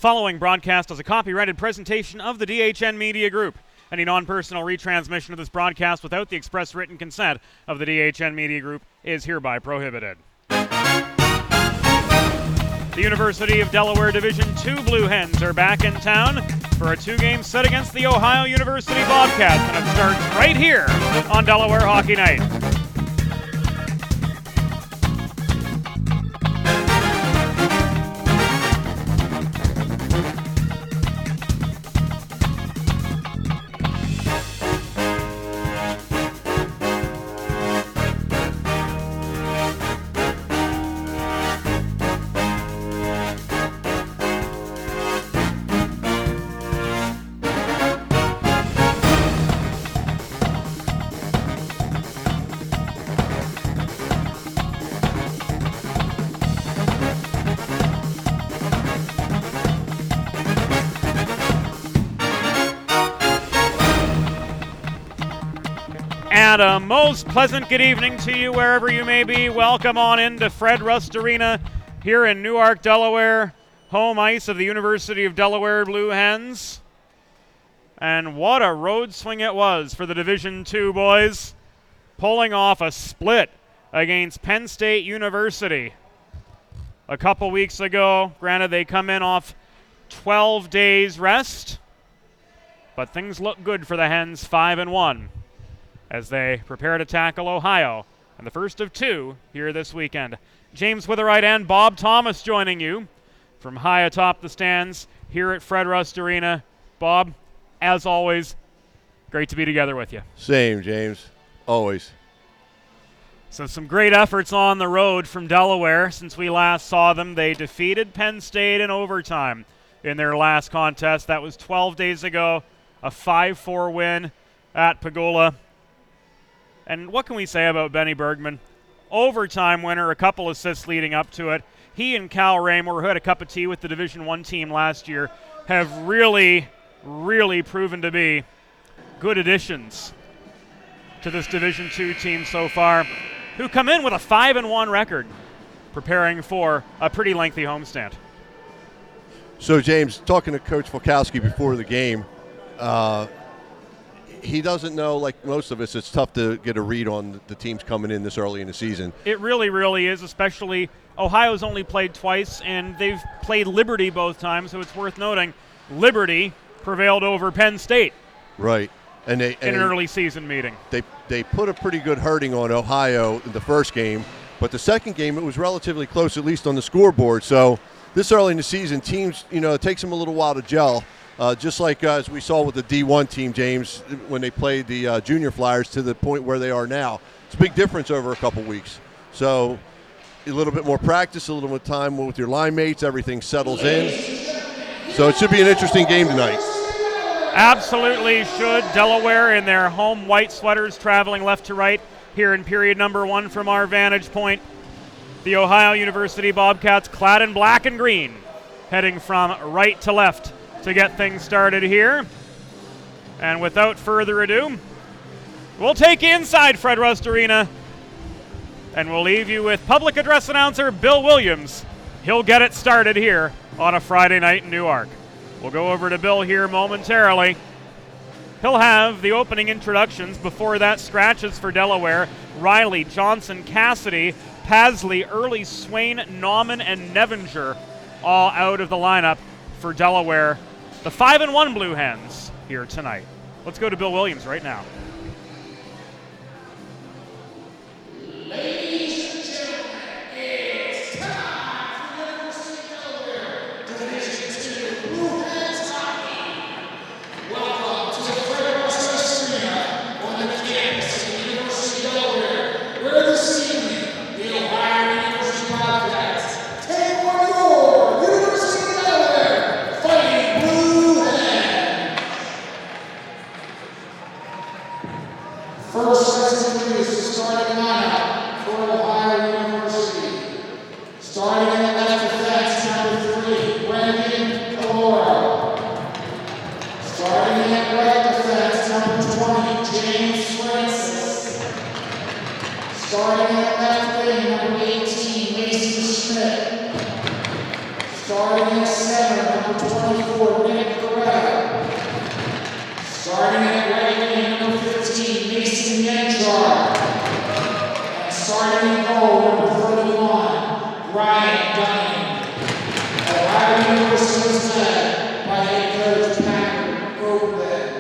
following broadcast is a copyrighted presentation of the DHN Media Group. Any non-personal retransmission of this broadcast without the express written consent of the DHN Media Group is hereby prohibited. The University of Delaware Division II Blue Hens are back in town for a two-game set against the Ohio University Bobcats, and it starts right here on Delaware Hockey Night. And a most pleasant good evening to you wherever you may be. Welcome on into Fred Rust Arena here in Newark, Delaware, home ice of the University of Delaware Blue Hens. And what a road swing it was for the Division II boys, pulling off a split against Penn State University a couple weeks ago. Granted, they come in off 12 days rest, but things look good for the Hens, 5-1. As they prepare to tackle Ohio, and the first of two here this weekend. James Witherite and Bob Thomas joining you from high atop the stands here at Fred Rust Arena. Bob, as always, great to be together with you. Same, James. Always. So some great efforts on the road from Delaware since we last saw them. They defeated Penn State in overtime in their last contest. That was 12 days ago, a 5-4 win at Pagola. And what can we say about Benny Bergman? Overtime winner, a couple assists leading up to it. He and Cal Raymore, who had a cup of tea with the Division I team last year, have really proven to be good additions to this Division II team so far, who come in with a 5-1 record, preparing for a pretty lengthy homestand. So, James, talking to Coach Volkowski before the game, he doesn't know, like most of us, it's tough to get a read on the teams coming in this early in the season. It really is, especially Ohio's only played twice, and they've played Liberty both times, so it's worth noting Liberty prevailed over Penn State. Right. And in an early season meeting. They put a pretty good hurting on Ohio in the first game, but the second game it was relatively close, at least on the scoreboard. So this early in the season, teams, it takes them a little while to gel. Just like as we saw with the D1 team, James, when they played the Junior Flyers to the point where they are now. It's a big difference over a couple weeks. So a little bit more practice, a little more time with your line mates, everything settles in. So it should be an interesting game tonight. Absolutely should. Delaware in their home white sweaters traveling left to right here in period number one from our vantage point. The Ohio University Bobcats clad in black and green, heading from right to left to get things started here. And without further ado, we'll take you inside Fred Rust Arena, and we'll leave you with public address announcer Bill Williams. He'll get it started here on a Friday night in Newark. We'll go over to Bill here momentarily. He'll have the opening introductions. Before that, scratches for Delaware. Riley, Johnson, Cassidy, Pasley, Early, Swain, Nauman, and Nevinger all out of the lineup for Delaware. The 5-1 Blue Hens here tonight. Let's go to Bill Williams right now. Ladies and gentlemen, it's time for the University of Delaware Division II Blue Hens hockey. Welcome to the Fred Rust Arena on the campus of the University of Delaware, where this evening the Ohio University Bobcats take on your University of Delaware Fighting Blue Hens. First, let's introduce the starting lineup for Ohio University. Starting in the left defense, number 3, Brandon Calora. Starting in the right defense, number 20, James Francis. Starting in the left wing, number 18, Mason Schmidt. Starting in center, number number 24, Nick Coretta. Starting at right lane, number 15, Mason Yanchar. And starting in goal, number 31, Ryan Dunning. Ohio University was led by head coach Patrick Oakland.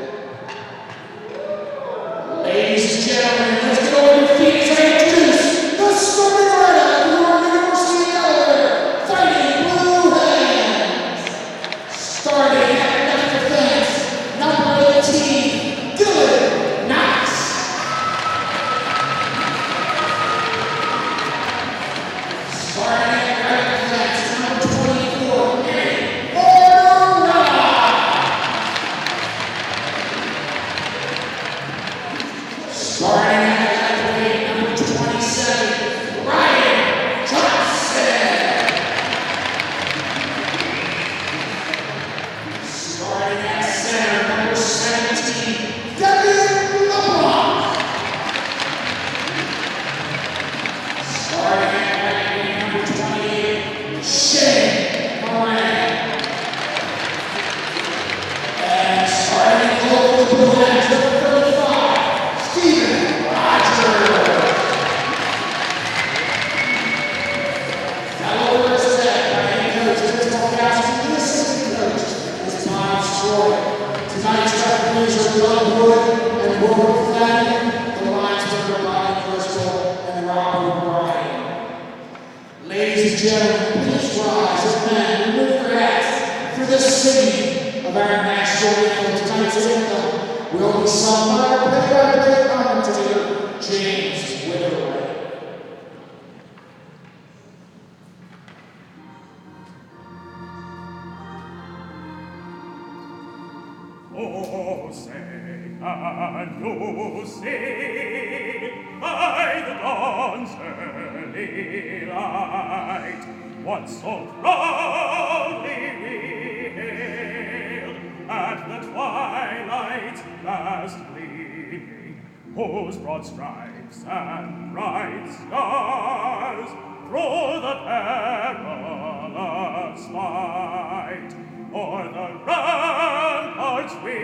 Ladies and gentlemen, let's get over your feet as I introduce the starting lineup for the University of Delaware Fighting Blue Hens. Starting at left defense, number 18, Dylan Knox. Starting at right defense, number 24, Eddie Morona. Starting at lightweight, number 27, Ryan Johnson. Starting at center, number 17, Devin LeBlanc. Starting at right wing, number 28, Shane Moran. And starting over the blue line, number 35, Steven Rogers. Delaware is led by head coach Chris Malkowski and assistant coach is Tom Stroy. Tonight's referees are Doug Wood and Wilbur Flanagan. The linesmen are Bobby Crystal and Rob O'Brien. Ladies and gentlemen, please rise as men remove your hats for the singing of our national anthem. Tonight's anthem will be sung by our play-by-play commentator, James Witherway. Oh, say, can you see by the dawn's early light what so proudly we hailed at the twilight's last gleaming, whose broad stripes and bright stars through the perilous fight o'er the ramparts we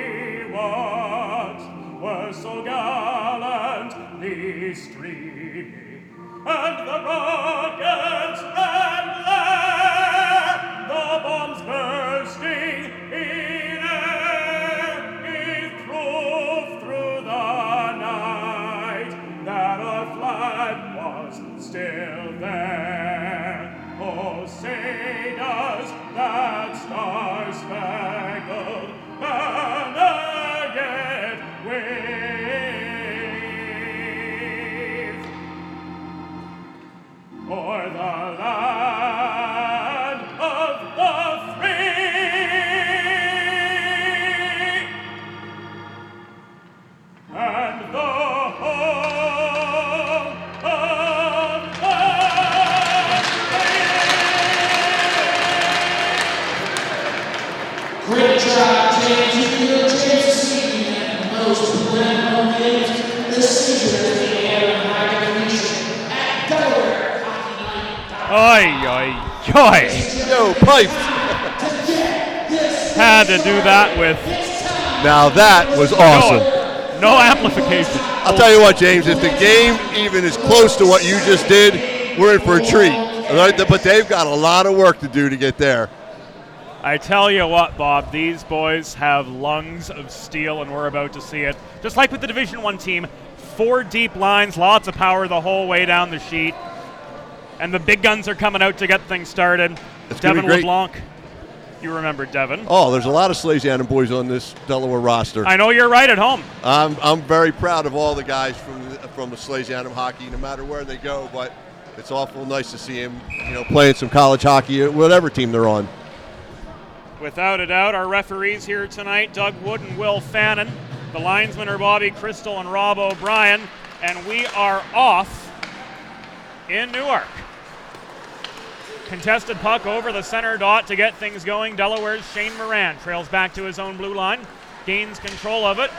watched were so gallantly streaming, and the rockets ran land, the bombs bursting in air, gave proof through the night that our flag was still there. Oh, say does that star-spangled banner yet wave o'er the land of the free and the home of the Great job, James. You feel James singing at most well-known games this season as the air and high definition at Delaware Hockey Night. Oi, oi, oi. Yo, pipes. Had to do that with Now that was awesome. no amplification. I'll tell you what, James, if the game even is close to what you just did, we're in for a treat. All right? But they've got a lot of work to do to get there. I tell you what, Bob, these boys have lungs of steel, and we're about to see it. Just like with the Division I team, 4 deep lines, lots of power the whole way down the sheet. And the big guns are coming out to get things started. It's gonna be Devin great. LeBlanc. You remember Devin. Oh, there's a lot of Slasiana boys on this Delaware roster. I know you're right at home. I'm very proud of all the guys from the Slasiana hockey, no matter where they go. But it's awful nice to see him, playing some college hockey, whatever team they're on. Without a doubt, our referees here tonight, Doug Wood and Will Fannin. The linesmen are Bobby Crystal and Rob O'Brien. And we are off in Newark. Contested puck over the center dot to get things going. Delaware's Shane Moran trails back to his own blue line, gains control of it.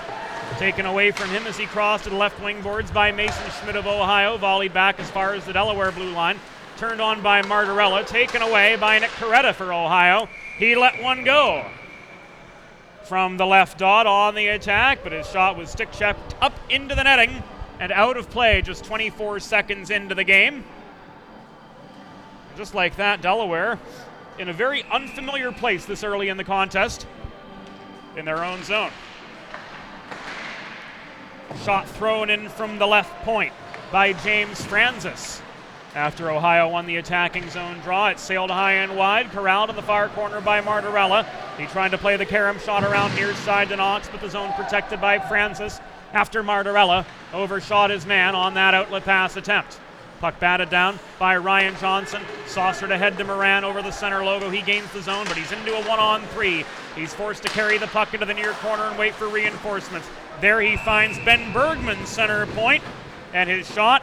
Taken away from him as he crossed to the left wing boards by Mason Schmidt of Ohio. Volleyed back as far as the Delaware blue line. Turned on by Martorella. Taken away by Nick Coretta for Ohio. He let one go from the left dot on the attack, but his shot was stick checked up into the netting and out of play just 24 seconds into the game. Just like that, Delaware in a very unfamiliar place this early in the contest in their own zone. Shot thrown in from the left point by James Francis. After Ohio won the attacking zone draw, it sailed high and wide, corralled in the far corner by Martorella. He tried to play the carom shot around near side to Knox, but the zone protected by Francis after Martorella overshot his man on that outlet pass attempt. Puck batted down by Ryan Johnson. Saucered ahead to Moran over the center logo. He gains the zone, but he's into a 1-on-3. He's forced to carry the puck into the near corner and wait for reinforcements. There he finds Ben Bergman's center point, and his shot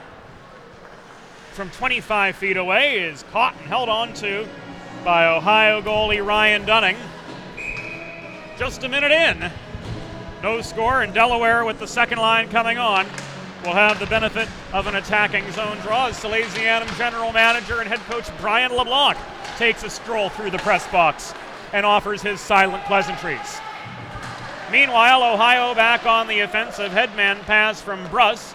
from 25 feet away is caught and held on to by Ohio goalie Ryan Dunning. Just a minute in. No score, and Delaware with the second line coming on will have the benefit of an attacking zone draw as Salesianum general manager and head coach Brian LeBlanc takes a stroll through the press box and offers his silent pleasantries. Meanwhile, Ohio back on the offensive. Headman pass from Bruss.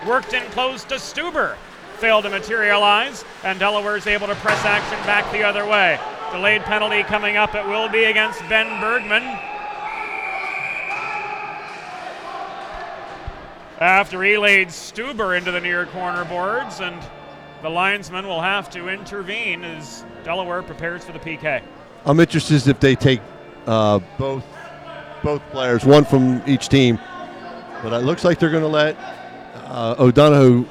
Worked in close to Stuber. Failed to materialize, and Delaware's able to press action back the other way. Delayed penalty coming up. It will be against Ben Bergman. After he laid Stuber into the near corner boards, and the linesman will have to intervene as Delaware prepares for the PK. I'm interested if they take both players, one from each team, but it looks like they're going to let O'Donoghue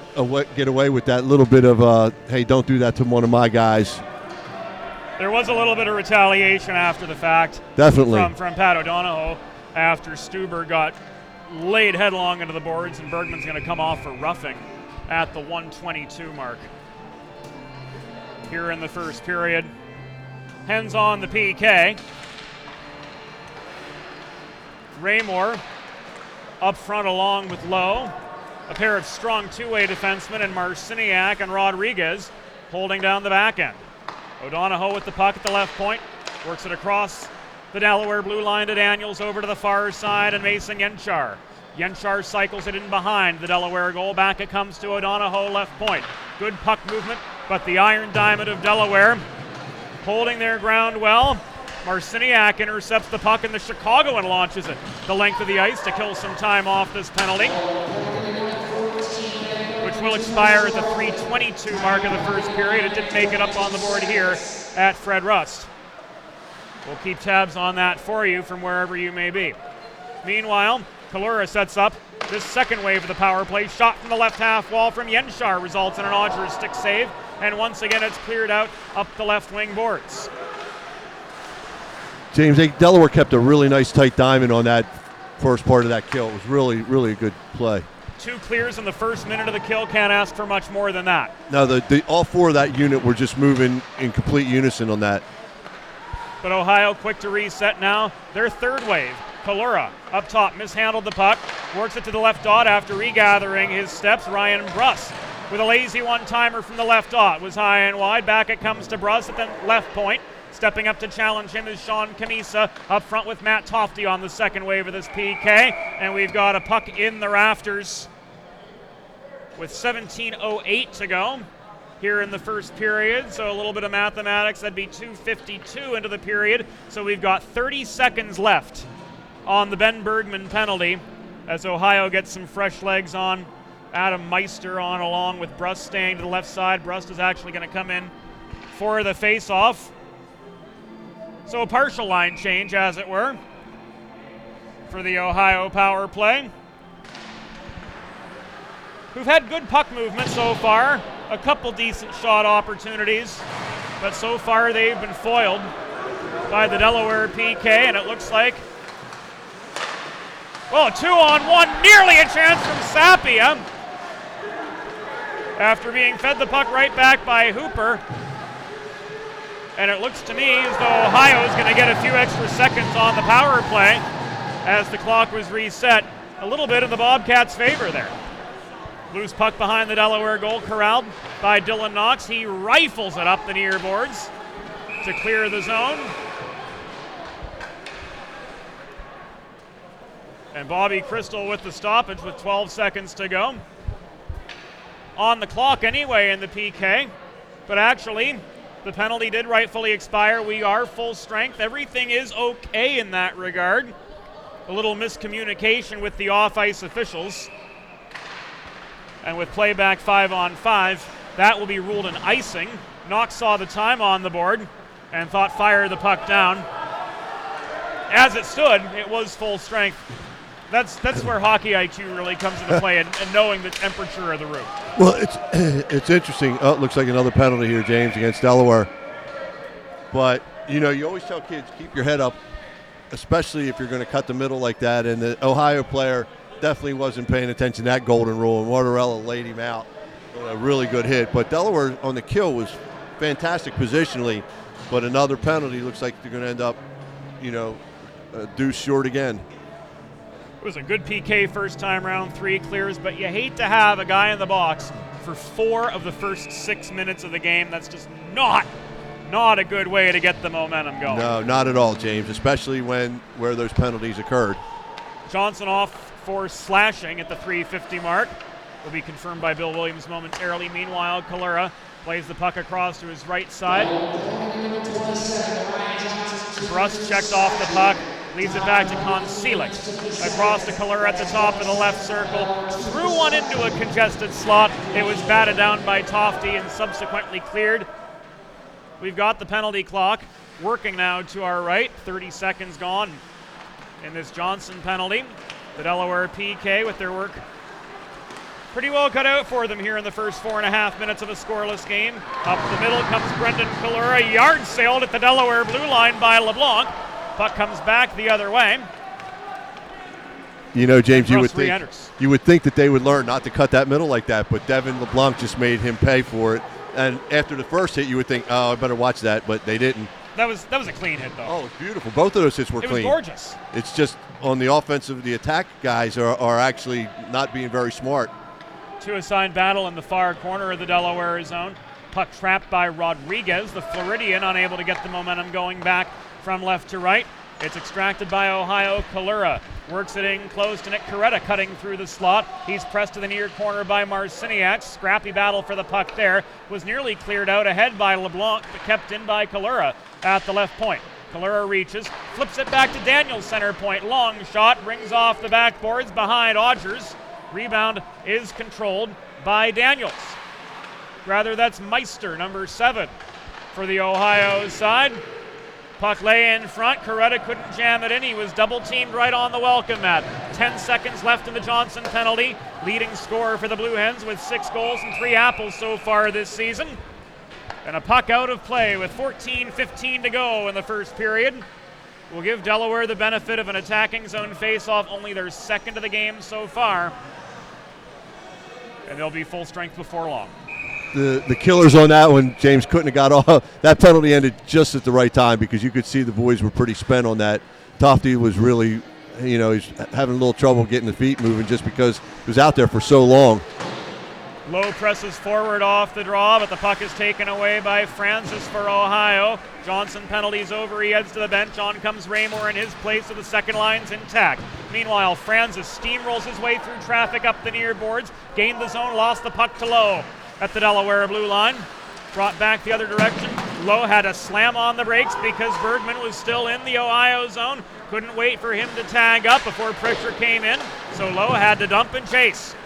get away with that little bit of, hey, don't do that to one of my guys. There was a little bit of retaliation after the fact. Definitely. From Pat O'Donoghue after Stuber got laid headlong into the boards, and Bergman's going to come off for roughing at the 1:22 mark. Here in the first period. Hens on the PK. Raymore up front along with Lowe. A pair of strong two-way defensemen in Marciniak and Rodriguez holding down the back end. O'Donoghue with the puck at the left point. Works it across the Delaware blue line to Daniels over to the far side and Mason Yenchar. Yenchar cycles it in behind the Delaware goal. Back it comes to O'Donoghue left point. Good puck movement, but the Iron Diamond of Delaware holding their ground well. Marciniak intercepts the puck, and the Chicagoan launches it the length of the ice to kill some time off this penalty, which will expire at the 3:22 mark of the first period. It didn't make it up on the board here at Fred Rust. We'll keep tabs on that for you from wherever you may be. Meanwhile, Kalura sets up this second wave of the power play. Shot from the left half wall from Yenchar results in an Odgers stick save, and once again it's cleared out up the left wing boards. James, Delaware kept a really nice tight diamond on that first part of that kill. It was really, really a good play. 2 clears in the first minute of the kill. Can't ask for much more than that. No, all 4 of that unit were just moving in complete unison on that. But Ohio quick to reset now. Their third wave. Kalura up top, mishandled the puck. Works it to the left dot after regathering his steps. Ryan Bruss with a lazy one-timer from the left dot. Was high and wide. Back it comes to Bruss at the left point. Stepping up to challenge him is Sean Camisa up front with Matt Tofty on the second wave of this PK. And we've got a puck in the rafters with 17:08 to go here in the first period. So a little bit of mathematics, that'd be 2:52 into the period. So we've got 30 seconds left on the Ben Bergman penalty as Ohio gets some fresh legs on. Adam Meister on along with Brust staying to the left side. Brust is actually going to come in for the face-off. So a partial line change, as it were, for the Ohio power play, who've had good puck movement so far. A couple decent shot opportunities, but so far they've been foiled by the Delaware PK, and it looks like, well, a 2-on-1, nearly a chance from Sapia. After being fed the puck right back by Hooper. And it looks to me as though Ohio is going to get a few extra seconds on the power play as the clock was reset. A little bit in the Bobcats' favor there. Loose puck behind the Delaware goal, corralled by Dylan Knox. He rifles it up the near boards. to clear the zone. And Bobby Crystal with the stoppage with 12 seconds to go. On the clock anyway in the PK, but actually the penalty did rightfully expire. We are full strength. Everything is okay in that regard. A little miscommunication with the off-ice officials. And with playback 5-on-5, that will be ruled an icing. Knox saw the time on the board and thought fire the puck down. As it stood, it was full strength. That's where hockey IQ really comes into play, and knowing the temperature of the room. Well, it's interesting. Oh, it looks like another penalty here, James, against Delaware. But, you always tell kids, keep your head up, especially if you're going to cut the middle like that. And the Ohio player definitely wasn't paying attention to that golden rule, and Mortarella laid him out. A really good hit. But Delaware on the kill was fantastic positionally, but another penalty. Looks like they're going to end up, deuce short again. It was a good PK first time round, 3 clears, but you hate to have a guy in the box for 4 of the first 6 minutes of the game. That's just not a good way to get the momentum going. No, not at all, James, especially where those penalties occurred. Johnson off for slashing at the 3:50 mark. Will be confirmed by Bill Williams momentarily. Meanwhile, Kalura plays the puck across to his right side. Brust checked off the puck. Leaves it back to Koncelik. Across to Kalura at the top of the left circle. Threw one into a congested slot. It was batted down by Tofty and subsequently cleared. We've got the penalty clock working now to our right. 30 seconds gone in this Johnson penalty. The Delaware PK with their work pretty well cut out for them here in the first 4.5 minutes of a scoreless game. Up the middle comes Brendan Kalura. Yard sailed at the Delaware blue line by LeBlanc. Puck comes back the other way. James, you would think that they would learn not to cut that middle like that, but Devin LeBlanc just made him pay for it. And after the first hit, you would think, oh, I better watch that, but they didn't. That was a clean hit, though. Oh, beautiful. Both of those hits were clean. It was gorgeous. It's just on the offensive, the attack guys are actually not being very smart. 2-a-side battle in the far corner of the Delaware zone. Puck trapped by Rodriguez, the Floridian, unable to get the momentum going back from left to right. It's extracted by Ohio. Kalura works it in close to Nick Coretta, cutting through the slot. He's pressed to the near corner by Marciniak. Scrappy battle for the puck there. Was nearly cleared out ahead by LeBlanc, but kept in by Kalura at the left point. Kalura reaches, flips it back to Daniels center point. Long shot, rings off the backboards behind Odgers. Rebound is controlled by Daniels. Rather, that's Meister, number 7, for the Ohio side. Puck lay in front. Coretta couldn't jam it in. He was double-teamed right on the welcome mat. 10 seconds left in the Johnson penalty. Leading scorer for the Blue Hens with 6 goals and 3 apples so far this season. And a puck out of play with 14:15 to go in the first period. Will give Delaware the benefit of an attacking zone face-off, only their second of the game so far. And they'll be full strength before long. The killers on that one, James, couldn't have got off. That penalty ended just at the right time because you could see the boys were pretty spent on that. Tofty was really, he's having a little trouble getting the feet moving just because he was out there for so long. Low presses forward off the draw, but the puck is taken away by Francis for Ohio. Johnson penalties over, he heads to the bench. On comes Raymore in his place, so the second line's intact. Meanwhile, Francis steamrolls his way through traffic up the near boards, gained the zone, lost the puck to Lowe at the Delaware blue line. Brought back the other direction. Lowe had a slam on the brakes because Bergman was still in the Ohio zone. Couldn't wait for him to tag up before pressure came in, so Lowe had to dump and chase.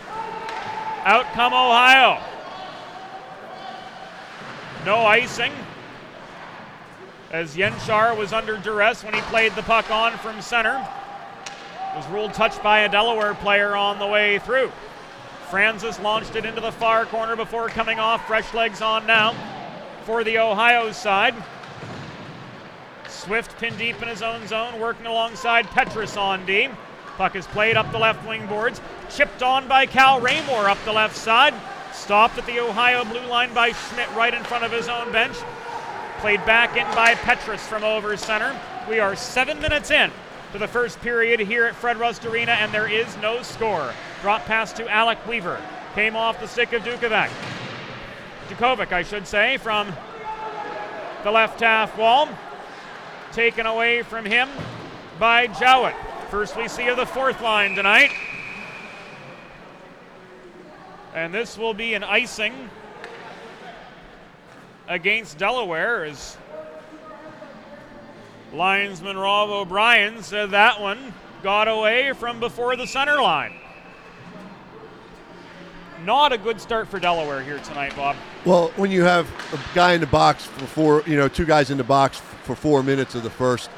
Out come Ohio. No icing, as Yenchar was under duress when he played the puck on from center. Was ruled touched by a Delaware player on the way through. Francis launched it into the far corner before coming off. Fresh legs on now for the Ohio side. Swift pinned deep in his own zone, working alongside Petrus on D. Puck is played up the left wing boards. Chipped on by Cal Raymore up the left side. Stopped at the Ohio blue line by Schmidt right in front of his own bench. Played back in by Petrus from over center. We are 7 minutes in to the first period here at Fred Rust Arena, and there is no score. Drop pass to Alec Weaver. Came off the stick of Dukovic, I should say, from the left half wall. Taken away from him by Jowett. First we see of the fourth line tonight. And this will be an icing against Delaware, as linesman Rob O'Brien said that one got away from before the center line. Not a good start for Delaware here tonight, Bob. Well, when you have a guy in the box for two guys in the box for 4 minutes of the first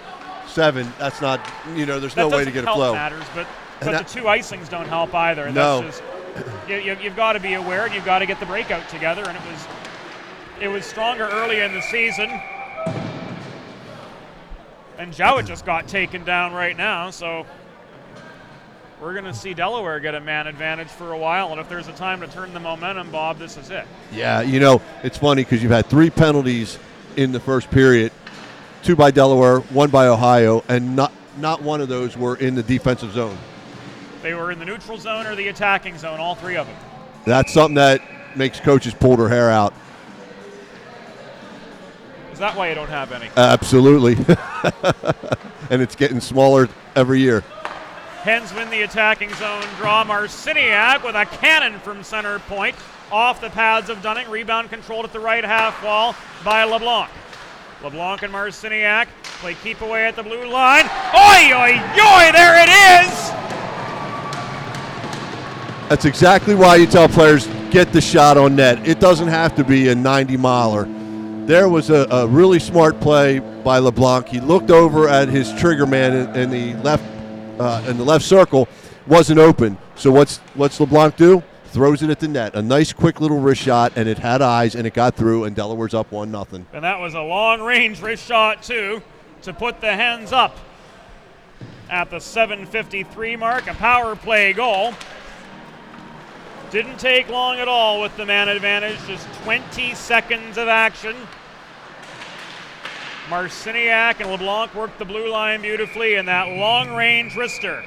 7, that's not, there's no way to get a flow. Matters, but the 2 icings don't help either. No. That's just, you've got to be aware, and you've got to get the breakout together, and it was stronger early in the season. And Jowett just got taken down right now, so we're going to see Delaware get a man advantage for a while, and if there's a time to turn the momentum, Bob, this is it. Yeah, it's funny because you've had 3 penalties in the first period, 2 by Delaware, 1 by Ohio, and not one of those were in the defensive zone. They were in the neutral zone or the attacking zone, all 3 of them. That's something that makes coaches pull their hair out. Is that why you don't have any? Absolutely. And it's getting smaller every year. Hens win the attacking zone draw. Marciniak with a cannon from center point off the pads of Dunning. Rebound controlled at the right half wall by LeBlanc. LeBlanc and Marciniak play keep away at the blue line. Oi, oi, oi, there it is! That's exactly why you tell players, get the shot on net. It doesn't have to be a 90-miler. There was a really smart play by LeBlanc. He looked over at his trigger man in the left circle, wasn't open. So what's LeBlanc do? Throws it at the net. A nice, quick little wrist shot, and it had eyes, and it got through, and Delaware's up 1-0. And that was a long-range wrist shot, too, to put the Hens up at the 7:53 mark. A power play goal. Didn't take long at all with the man advantage, just 20 seconds of action. Marciniak and LeBlanc worked the blue line beautifully in that long-range wrister.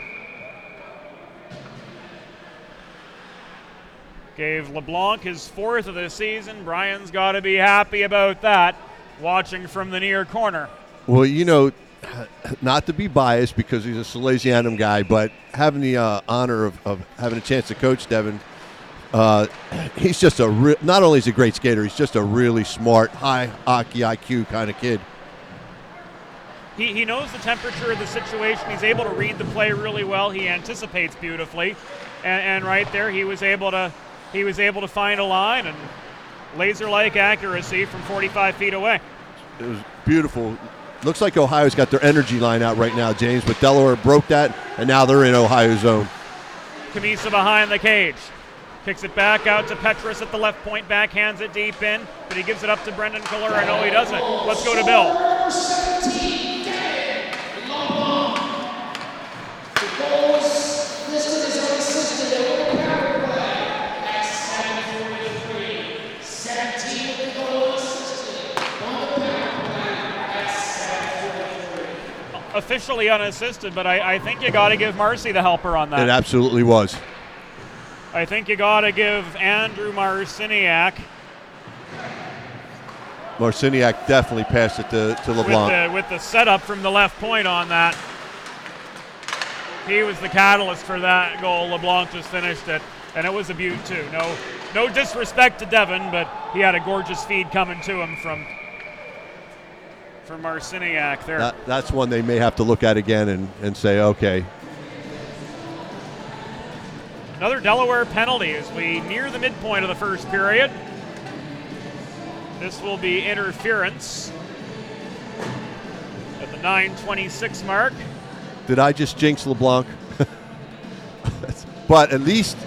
Gave LeBlanc his 4th of the season. Brian's got to be happy about that, watching from the near corner. Well, not to be biased because he's a Salesianum guy, but having the honor of having a chance to coach Devin, he's just not only is he a great skater, he's just a really smart, high hockey IQ kind of kid. He knows the temperature of the situation. He's able to read the play really well. He anticipates beautifully, and right there he was able to find a line and laser-like accuracy from 45 feet away. It was beautiful. Looks like Ohio's got their energy line out right now, James, but Delaware broke that, and now they're in Ohio zone. Kamisa behind the cage. Kicks it back out to Petrus at the left point, backhands it deep in, but he gives it up to Brendan Kalura. No, he doesn't. Let's go to Bill. Officially unassisted, but I think you got to give Marcy the helper on that. It absolutely was. I think you got to give Andrew Marciniak. Marciniak definitely passed it to LeBlanc. With the setup from the left point on that. He was the catalyst for that goal. LeBlanc just finished it, and it was a beaut too. No disrespect to Devin, but he had a gorgeous feed coming to him from Marciniak there. That's one they may have to look at again and say, okay. Another Delaware penalty as we near the midpoint of the first period. This will be interference at the 9:26 mark. Did I just jinx LeBlanc? But at least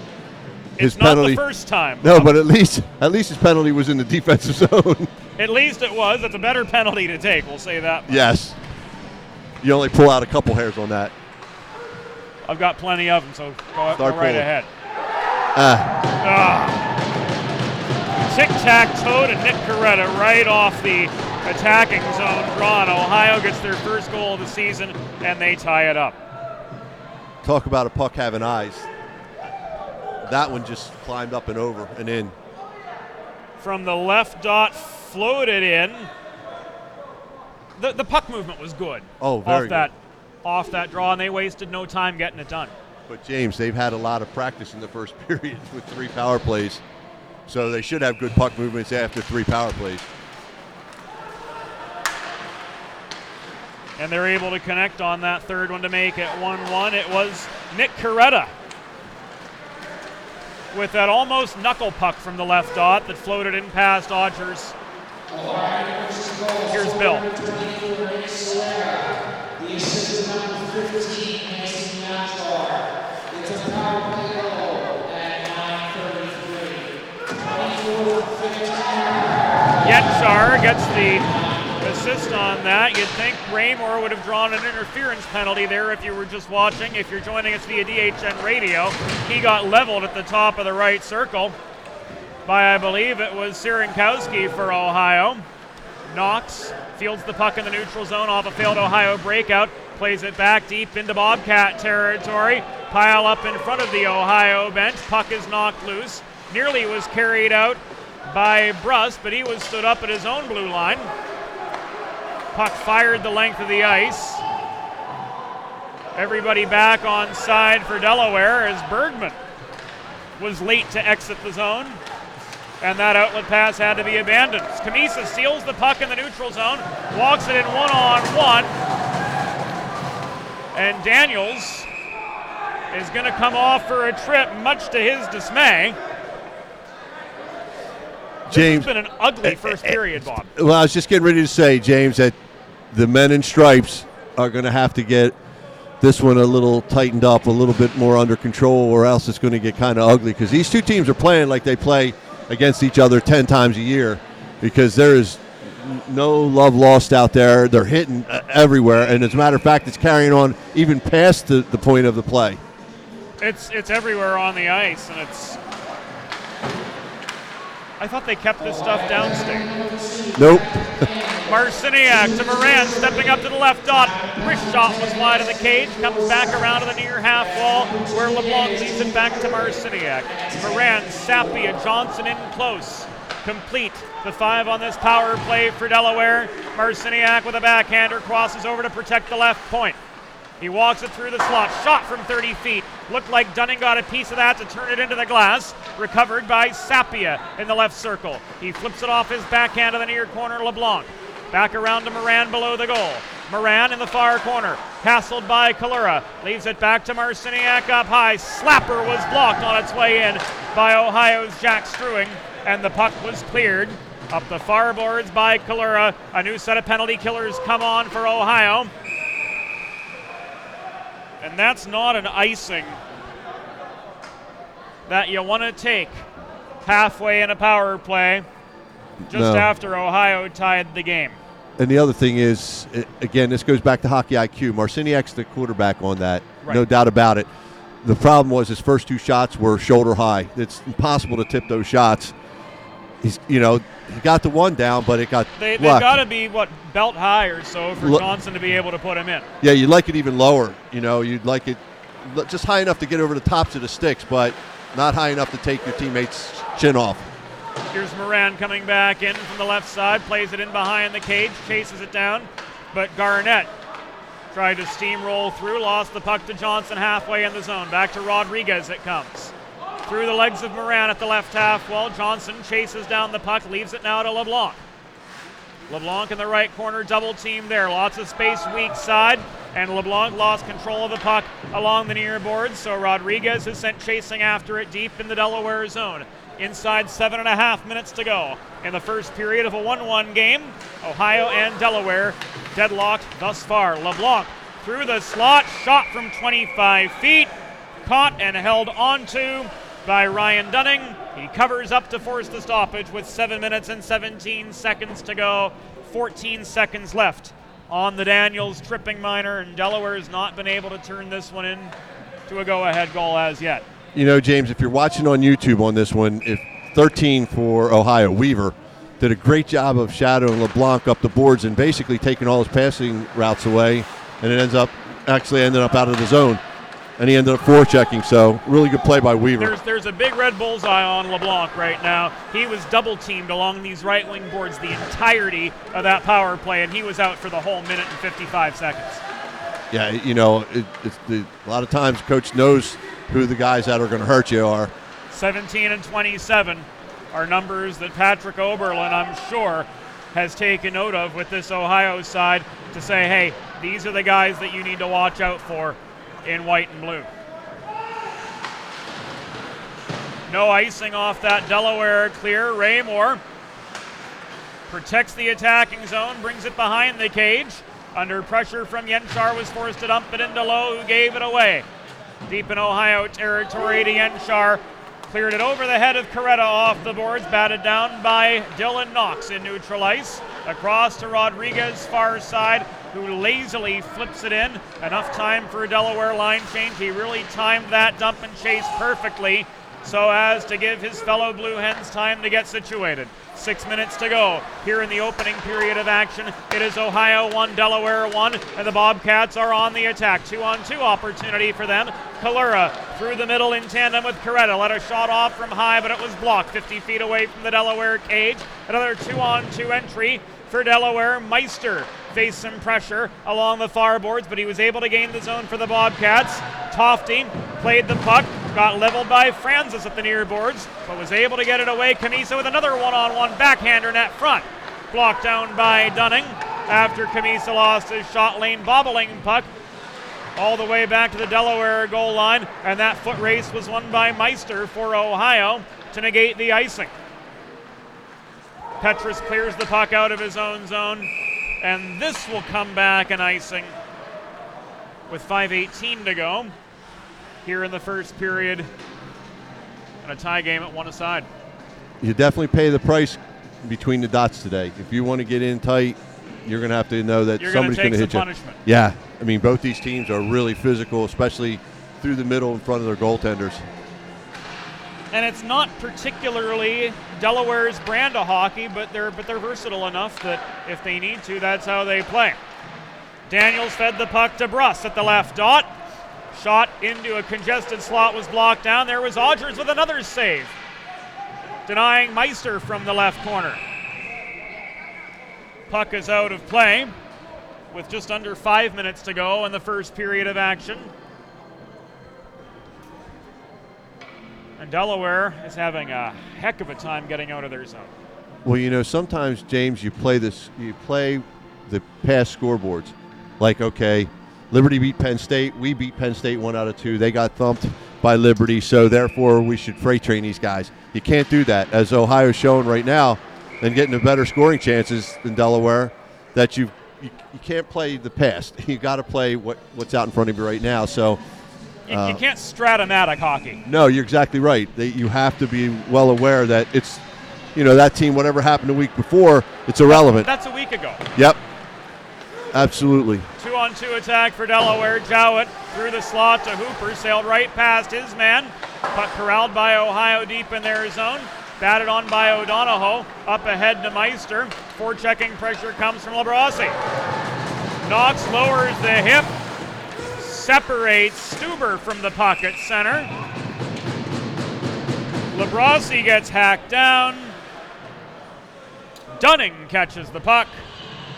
his it's not penalty. The first time. No, but at least his penalty was in the defensive zone. At least it was. It's a better penalty to take. We'll say that much. Yes. You only pull out a couple hairs on that. I've got plenty of them, so go right ahead. Tic-tac-toe to Nick Coretta right off the attacking zone draw. Ohio gets their first goal of the season, and they tie it up. Talk about a puck having eyes. That one just climbed up and over and in. From the left dot, floated in. the puck movement was good. Oh, very good. Off that draw, and they wasted no time getting it done. But, James, they've had a lot of practice in the first period with 3 power plays, so they should have good puck movements after 3 power plays. And they're able to connect on that third one to make it 1-1. It was Nick Coretta with that almost knuckle puck from the left dot that floated in past Odgers. Here's Bill. The assist to number 15, Mason Yachar. It's a power play goal at 9:33. 24-15. Yachar gets the assist on that. You'd think Raymore would have drawn an interference penalty there if you were just watching. If you're joining us via DHN radio, he got leveled at the top of the right circle by, I believe it was Sirinkowski for Ohio. Knox fields the puck in the neutral zone off a failed Ohio breakout, plays it back deep into Bobcat territory. Pile up in front of the Ohio bench. Puck is knocked loose. Nearly was carried out by Brust, but he was stood up at his own blue line. Puck fired the length of the ice. Everybody back on side for Delaware as Bergman was late to exit the zone, and that outlet pass had to be abandoned. Kamisa seals the puck in the neutral zone, walks it in one-on-one, and Daniels is going to come off for a trip, much to his dismay. James, this has been an ugly first period, Bob. Well, I was just getting ready to say, James, that the men in stripes are going to have to get this one a little tightened up, a little bit more under control, or else it's going to get kind of ugly, because these two teams are playing like they play against each other 10 times a year, because there is no love lost out there. They're hitting everywhere, and as a matter of fact, it's carrying on even past the point of the play. It's everywhere on the ice, and I thought they kept this stuff downstate. Nope. Marciniak to Moran, stepping up to the left dot. Wrist shot was wide of the cage, comes back around to the near half wall where LeBlanc leads it back to Marciniak. Moran, Sapia, Johnson in close. Complete the 5 on this power play for Delaware. Marciniak with a backhander crosses over to protect the left point. He walks it through the slot, shot from 30 feet. Looked like Dunning got a piece of that to turn it into the glass. Recovered by Sapia in the left circle. He flips it off his backhand to the near corner, LeBlanc. Back around to Moran below the goal. Moran in the far corner, hassled by Kalura. Leaves it back to Marciniak up high. Slapper was blocked on its way in by Ohio's Jack Struing, and the puck was cleared up the far boards by Kalura. A new set of penalty killers come on for Ohio. And that's not an icing that you want to take halfway in a power play just after Ohio tied the game. And the other thing is, again, this goes back to hockey IQ. Marciniak's the quarterback on that, right. No doubt about it. The problem was his first 2 shots were shoulder high. It's impossible to tip those shots. He got the one down, but it got They've got to be, belt high or so for Johnson to be able to put him in. Yeah, you'd like it even lower. You'd like it just high enough to get over the tops of the sticks, but not high enough to take your teammate's chin off. Here's Moran coming back in from the left side, plays it in behind the cage, chases it down, but Garnett tried to steamroll through, lost the puck to Johnson halfway in the zone. Back to Rodriguez it comes. Through the legs of Moran at the left half wall. Johnson chases down the puck, leaves it now to LeBlanc. LeBlanc in the right corner, double team there. Lots of space, weak side, and LeBlanc lost control of the puck along the near boards, so Rodriguez is sent chasing after it deep in the Delaware zone. Inside 7.5 minutes to go in the first period of a 1-1 game. Ohio and Delaware deadlocked thus far. LeBlanc through the slot, shot from 25 feet, caught and held onto by Ryan Dunning. He covers up to force the stoppage with 7 minutes and 17 seconds to go. 14 seconds left on the Daniels tripping minor, and Delaware has not been able to turn this one in to a go-ahead goal as yet. James, if you're watching on YouTube on this one, if 13 for Ohio, Weaver did a great job of shadowing LeBlanc up the boards and basically taking all his passing routes away, and it ended up out of the zone. and he ended up forechecking. So really good play by Weaver. There's a big red bullseye on LeBlanc right now. He was double teamed along these right wing boards the entirety of that power play, and he was out for the whole minute and 55 seconds. Yeah, you know, a lot of times coach knows who the guys that are going to hurt you are. 17 and 27 are numbers that Patrick Oberlin, I'm sure, has taken note of with this Ohio side to say, hey, these are the guys that you need to watch out for in white and blue. No icing off that Delaware clear. Raymore protects the attacking zone, brings it behind the cage. Under pressure from Yenchar, was forced to dump it into Lowe, who gave it away. Deep in Ohio territory to Yenchar. Cleared it over the head of Coretta off the boards, batted down by Dylan Knox in neutral ice. Across to Rodriguez, far side, who lazily flips it in. Enough time for a Delaware line change. He really timed that dump and chase perfectly so as to give his fellow Blue Hens time to get situated. 6 minutes to go here in the opening period of action. It is Ohio 1, Delaware 1, and the Bobcats are on the attack. 2-on-2 opportunity for them. Kalura through the middle in tandem with Coretta. Let a shot off from high, but it was blocked 50 feet away from the Delaware cage. Another 2-on-2 entry for Delaware. Meister faced some pressure along the far boards, but he was able to gain the zone for the Bobcats. Tofty played the puck, got leveled by Francis at the near boards, but was able to get it away. Camisa with another one-on-one backhander net front. Blocked down by Dunning after Camisa lost his shot lane bobbling puck all the way back to the Delaware goal line, and that foot race was won by Meister for Ohio to negate the icing. Petrus clears the puck out of his own zone, and this will come back an icing with 5:18 to go here in the first period, and a tie game at one aside. You definitely pay the price between the dots today. If you want to get in tight, you're going to have to know that somebody's going to hit you. Punishment. Yeah, I mean, both these teams are really physical, especially through the middle in front of their goaltenders. And it's not particularly Delaware's brand of hockey, but they're versatile enough that if they need to, that's how they play. Daniels fed the puck to Bruss at the left dot. Shot into a congested slot was blocked down. There was Odgers with another save, denying Meister from the left corner. Puck is out of play with just under 5 minutes to go in the first period of action. And Delaware is having a heck of a time getting out of their zone. Well, you know, sometimes, James, you play the past scoreboards. Like, okay, Liberty beat Penn State. We beat Penn State 1 out of 2. They got thumped by Liberty, so therefore we should freight train these guys. You can't do that, as Ohio's showing right now, and getting the better scoring chances than Delaware, that you can't play the past. You got to play what's out in front of you right now. So you can't stratomatic hockey. No, you're exactly right. You have to be well aware that it's, you know, that team, whatever happened the week before, it's irrelevant. That's a week ago. Yep. Absolutely. 2-on-2 attack for Delaware. Jowett through the slot to Hooper, sailed right past his man. Puck corralled by Ohio deep in their zone. Batted on by O'Donohoe. Up ahead to Meister. Forechecking pressure comes from Labrasi. Knox lowers the hip. Separates Stuber from the puck at center. Labrasi gets hacked down. Dunning catches the puck.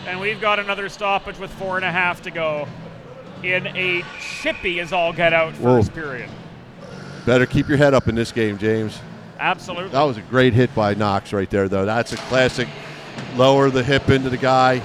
And we've got another stoppage with 4.5 to go in a chippy as all get out first period. Better keep your head up in this game, James. Absolutely. That was a great hit by Knox right there, though. That's a classic lower the hip into the guy.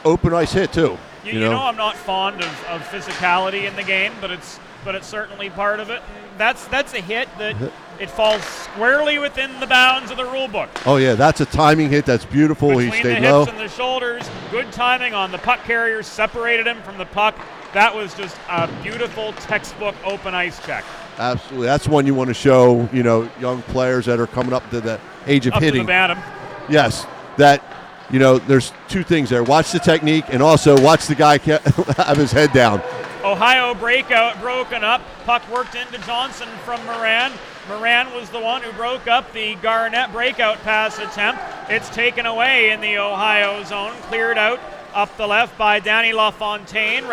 Open ice hit, too. You know I'm not fond of physicality in the game, but it's certainly part of it. That's a hit that it falls squarely within the bounds of the rule book. Oh, yeah, that's a timing hit. That's beautiful. Between he stayed the low. hips and the shoulders, good timing on the puck carrier, separated him from the puck. That was just a beautiful textbook open ice check. Absolutely. That's one you want to show, you know, young players that are coming up to the age of hitting. Up to the bantam. Yes, that, you know, there's two things there. Watch the technique and also watch the guy have his head down. Ohio breakout broken up. Puck worked into Johnson from Moran. Moran was the one who broke up the Garnett breakout pass attempt. It's taken away in the Ohio zone. Cleared out up the left by Danny LaFontaine.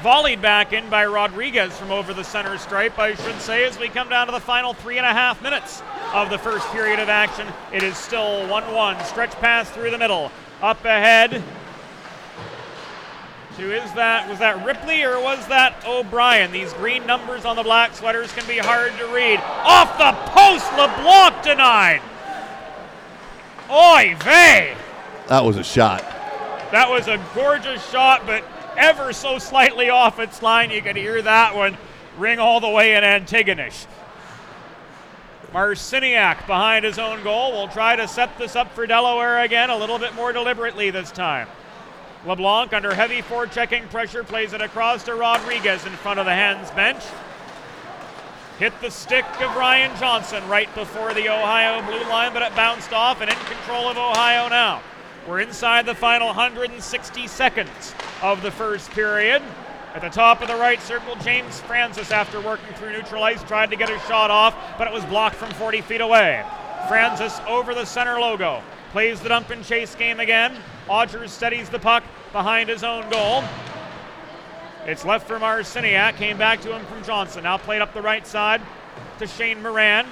Volleyed back in by Rodriguez from over the center stripe, I should say, as we come down to the final 3.5 minutes of the first period of action. It is still 1-1. Stretch pass through the middle. Up ahead. Was that Ripley or was that O'Brien? These green numbers on the black sweaters can be hard to read. Off the post, LeBlanc denied. Oy vey. That was a shot. That was a gorgeous shot, but ever so slightly off its line. You could hear that one ring all the way in Antigonish. Marciniak behind his own goal will try to set this up for Delaware again, a little bit more deliberately this time. LeBlanc, under heavy forechecking pressure, plays it across to Rodriguez in front of the Hens bench. Hit the stick of Ryan Johnson right before the Ohio blue line, but it bounced off and in control of Ohio now. We're inside the final 160 seconds of the first period. At the top of the right circle, James Francis, after working through neutral ice, tried to get a shot off, but it was blocked from 40 feet away. Francis over the center logo. Plays the dump and chase game again. Odgers steadies the puck behind his own goal. It's left for Marciniak. Came back to him from Johnson. Now played up the right side to Shane Moran.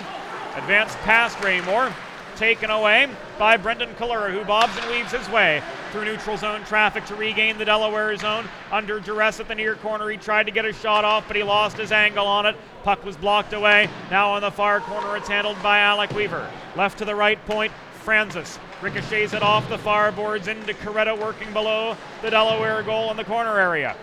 Advanced past Raymore. Taken away by Brendan Kalura, who bobs and weaves his way through neutral zone traffic to regain the Delaware zone. Under duress at the near corner, he tried to get a shot off, but he lost his angle on it. Puck was blocked away. Now on the far corner, it's handled by Alec Weaver. Left to the right point, Francis ricochets it off the far boards into Coretta, working below the Delaware goal in the corner area.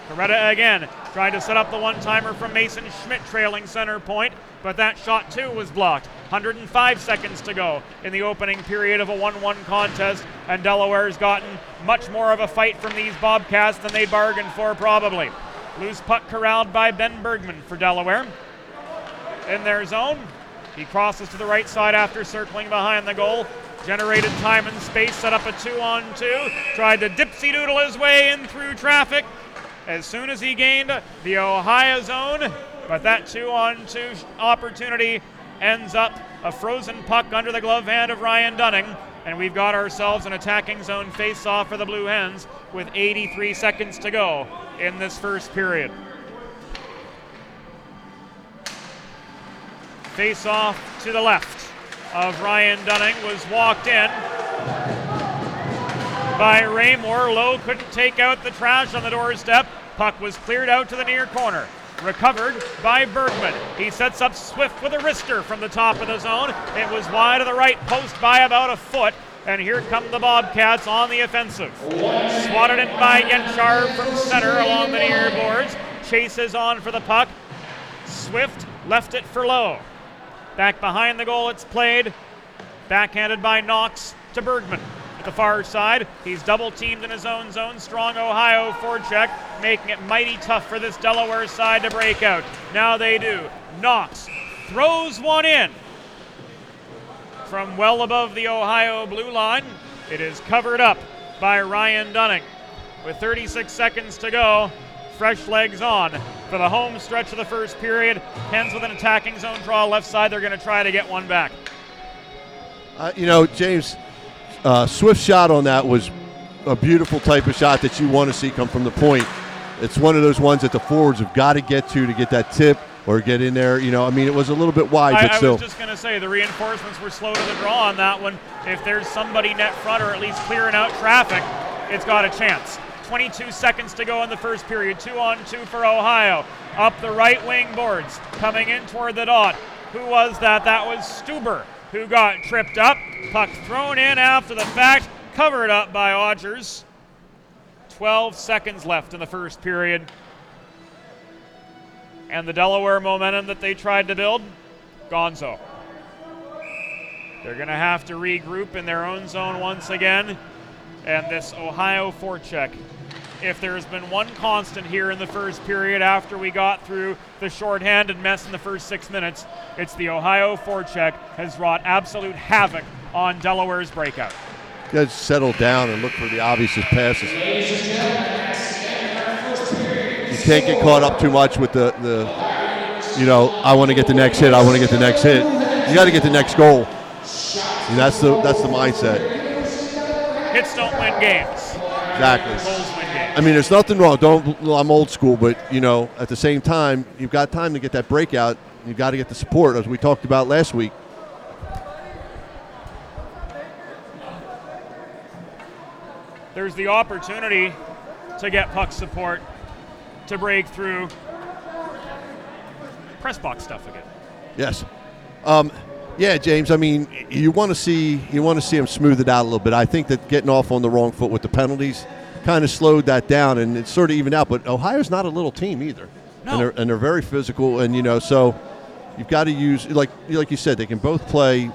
Coretta again trying to set up the one-timer from Mason Schmidt, trailing center point, but that shot too was blocked. 105 seconds to go in the opening period of a 1-1 contest, and Delaware's gotten much more of a fight from these Bobcats than they bargained for probably. Loose puck corralled by Ben Bergman for Delaware. In their zone, he crosses to the right side after circling behind the goal. Generated time and space, set up a 2-on-2. Tried to dipsy-doodle his way in through traffic as soon as he gained the Ohio zone. But that 2-on-2 opportunity ends up a frozen puck under the glove hand of Ryan Dunning. And we've got ourselves an attacking zone face-off for the Blue Hens with 83 seconds to go in this first period. Face-off to the left of Ryan Dunning was walked in by Raymore. Lowe couldn't take out the trash on the doorstep. Puck was cleared out to the near corner. Recovered by Bergman. He sets up Swift with a wrister from the top of the zone. It was wide of the right post by about a foot. And here come the Bobcats on the offensive. Swatted in by Yenchar from center along the near boards. Chases on for the puck. Swift left it for Lowe. Back behind the goal, it's played. Backhanded by Knox to Bergman. At the far side, he's double-teamed in his own zone. Strong Ohio forecheck, making it mighty tough for this Delaware side to break out. Now they do. Knox throws one in from well above the Ohio blue line. It is covered up by Ryan Dunning. With 36 seconds to go, fresh legs on for the home stretch of the first period. Hens with an attacking zone draw left side. They're going to try to get one back. James, Swift's shot on that was a beautiful type of shot that you want to see come from the point. It's one of those ones that the forwards have got to get that tip or get in there. It was a little bit wide, but still. I was just going to say, the reinforcements were slow to the draw on that one. If there's somebody net front or at least clearing out traffic, it's got a chance. 22 seconds to go in the first period. 2-on-2 for Ohio. Up the right wing boards. Coming in toward the dot. Who was that? That was Stuber, who got tripped up. Puck thrown in after the fact. Covered up by Odgers. 12 seconds left in the first period. And the Delaware momentum that they tried to build, gonzo. They're going to have to regroup in their own zone once again. And this Ohio forecheck, if there's been one constant here in the first period after we got through the shorthanded mess in the first 6 minutes, it's the Ohio forecheck has wrought absolute havoc on Delaware's breakout. You guys settle down and look for the obvious passes. You can't get caught up too much with the I want to get the next hit, I want to get the next hit. You got to get the next goal. And that's the mindset. Hits don't win games. Exactly. Goals win games. I mean, there's nothing wrong. I'm old school, but at the same time, you've got time to get that breakout. You've got to get the support, as we talked about last week. There's the opportunity to get puck support, to break through. Press box stuff again. Yes. Yeah, James. I mean, you want to see him smooth it out a little bit. I think that getting off on the wrong foot with the penalties kind of slowed that down, and it's sort of evened out. But Ohio's not a little team either, no. and they're very physical, and so you've got to use like you said, they can both play.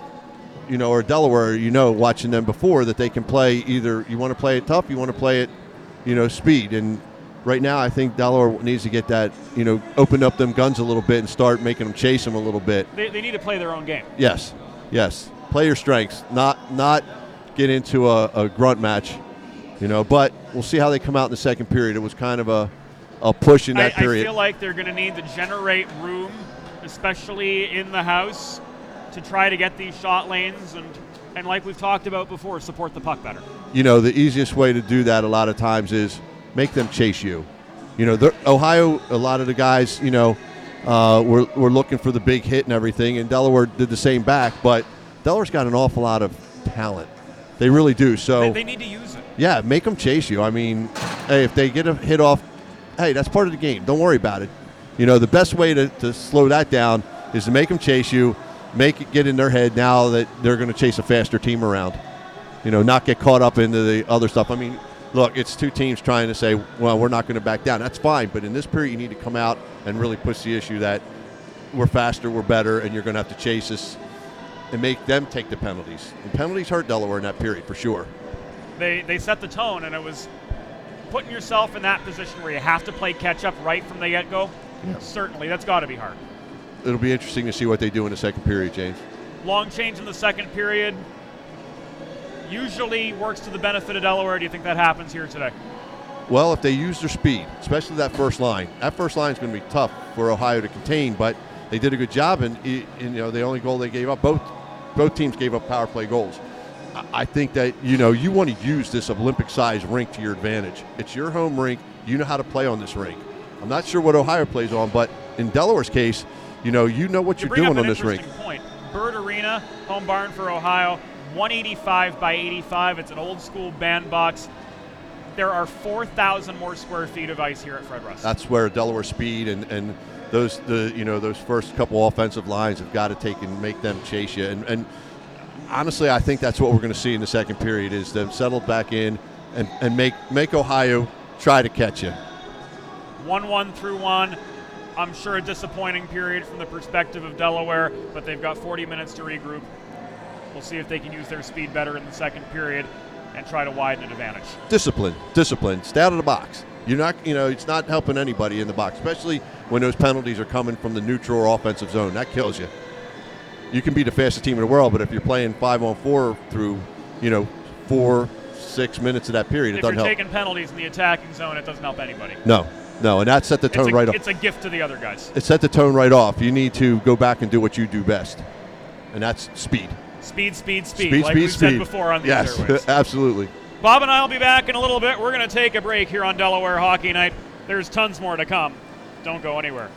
Or Delaware, watching them before, that they can play either you want to play it tough, you want to play it, speed. And right now I think Delaware needs to get that, open up them guns a little bit and start making them chase them a little bit. They need to play their own game. Yes. Play your strengths, not get into a grunt match, but we'll see how they come out in the second period. It was kind of a push in that period. I feel like they're going to need to generate room, especially in the house, to try to get these shot lanes and like we've talked about before, support the puck better. The easiest way to do that a lot of times is make them chase you. Ohio, a lot of the guys, were looking for the big hit and everything, and Delaware did the same back, but Delaware's got an awful lot of talent. They really do. So they need to use it. Yeah, make them chase you. I mean, hey, if they get a hit off, hey, that's part of the game. Don't worry about it. The best way to slow that down is to make them chase you, make it get in their head now that they're going to chase a faster team around. Not get caught up into the other stuff. I mean, look, it's two teams trying to say, well, we're not going to back down. That's fine, but in this period you need to come out and really push the issue that we're faster, we're better, and you're going to have to chase us and make them take the penalties. And penalties hurt Delaware in that period for sure. They set the tone, and it was putting yourself in that position where you have to play catch-up right from the get-go. Yeah. Certainly, that's got to be hard. It'll be interesting to see what they do in the second period, James. Long change in the second period usually works to the benefit of Delaware. Do you think that happens here today? Well, if they use their speed, especially that first line is going to be tough for Ohio to contain, but they did a good job, and the only goal they gave up, both teams gave up power play goals. I think that, you want to use this Olympic-sized rink to your advantage. It's your home rink. You know how to play on this rink. I'm not sure what Ohio plays on, but in Delaware's case, you know what you're doing on this rink. Point. Bird Arena, home barn for Ohio, 185 by 85. It's an old-school bandbox. There are 4,000 more square feet of ice here at Fred Russ. That's where Delaware speed and those first couple offensive lines have got to take and make them chase you. And honestly, I think that's what we're going to see in the second period is them settle back in and make Ohio try to catch you. 1-1 through 1. I'm sure a disappointing period from the perspective of Delaware, but they've got 40 minutes to regroup. We'll see if they can use their speed better in the second period and try to widen an advantage. Discipline. Stay out of the box. You're not, it's not helping anybody in the box, especially when those penalties are coming from the neutral or offensive zone. That kills you. You can be the fastest team in the world, but if you're playing 5-on-4 through, 4-6 minutes of that period, it doesn't help. If you're taking penalties in the attacking zone, it doesn't help anybody. No, and that set the tone right off. It's a gift to the other guys. It set the tone right off. You need to go back and do what you do best, and that's speed. Speed, like we said before on these airways. Yes, absolutely. Bob and I will be back in a little bit. We're going to take a break here on Delaware Hockey Night. There's tons more to come. Don't go anywhere.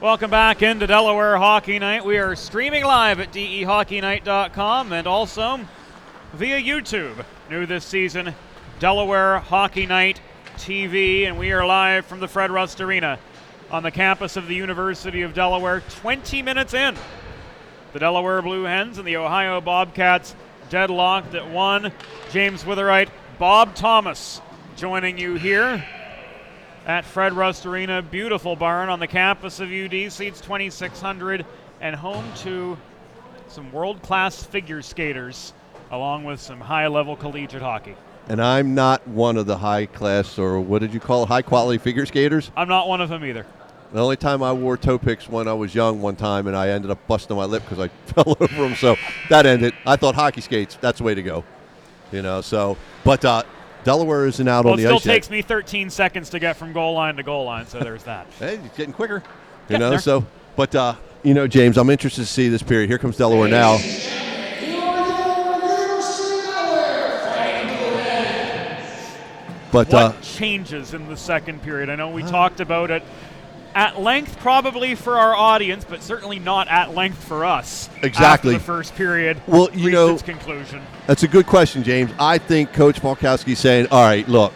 Welcome back into Delaware Hockey Night. We are streaming live at dehockeynight.com and also via YouTube. New this season, Delaware Hockey Night TV, and we are live from the Fred Rust Arena on the campus of the University of Delaware. 20 minutes in, the Delaware Blue Hens and the Ohio Bobcats deadlocked at 1. James Witherite, Bob Thomas joining you here at Fred Rust Arena. Beautiful barn on the campus of UD, seats 2,600 and home to some world-class figure skaters along with some high-level collegiate hockey. And I'm not one of the high-class, or what did you call it, high-quality figure skaters? I'm not one of them either. The only time I wore toe picks when I was young one time, and I ended up busting my lip because I fell over them, so that ended. I thought hockey skates, that's the way to go. But Delaware isn't out on the ice yet. It still takes me 13 seconds to get from goal line to goal line, so there's that. Hey, it's getting quicker. There. James, I'm interested to see this period. Here comes Delaware now. But what changes in the second period? I know we talked about it at length probably for our audience, but certainly not at length for us. Exactly. After the first period reached its conclusion. That's a good question, James. I think Coach Falkowski's saying, all right, look,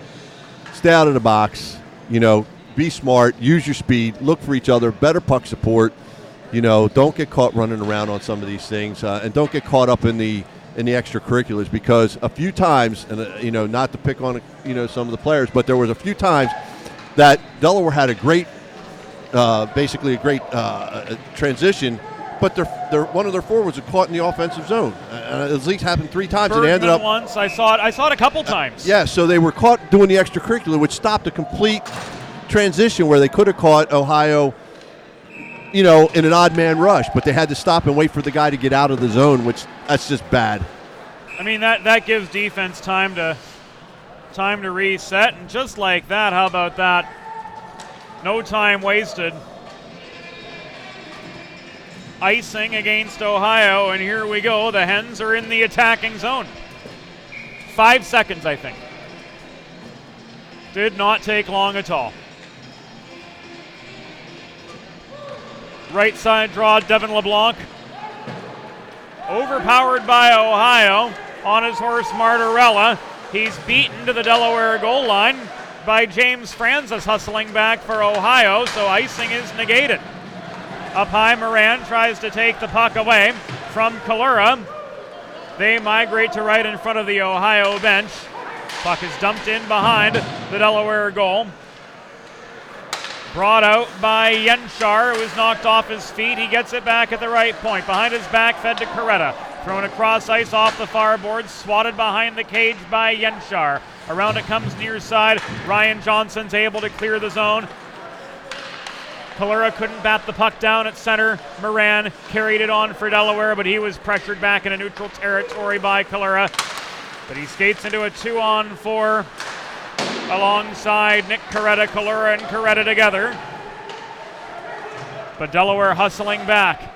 stay out of the box, be smart, use your speed, look for each other, better puck support, don't get caught running around on some of these things, and don't get caught up in the extracurriculars, because a few times, and not to pick on some of the players, but there was a few times that Delaware had a great transition, but one of their forwards was caught in the offensive zone. At least happened 3 times, Bergman and they ended up once. I saw it a couple times. Yeah, so they were caught doing the extracurricular, which stopped a complete transition where they could have caught Ohio, in an odd man rush, but they had to stop and wait for the guy to get out of the zone, which that's just bad. I mean, that gives defense time to reset, and just like that, how about that? No time wasted. Icing against Ohio, and here we go. The Hens are in the attacking zone. 5 seconds, I think. Did not take long at all. Right side draw, Devin LeBlanc. Overpowered by Ohio on his horse Martorella. He's beaten to the Delaware goal line by James Francis, hustling back for Ohio, so icing is negated. Up high, Moran tries to take the puck away from Kalura. They migrate to right in front of the Ohio bench. Puck is dumped in behind the Delaware goal. Brought out by Yenshar, who is knocked off his feet. He gets it back at the right point. Behind his back, fed to Coretta. Thrown across ice off the far board, swatted behind the cage by Yenshar. Around it comes near side. Ryan Johnson's able to clear the zone. Kalura couldn't bat the puck down at center. Moran carried it on for Delaware, but he was pressured back into neutral territory by Kalura. But he skates into a 2-on-4 alongside Nick Coretta. Kalura and Coretta together. But Delaware hustling back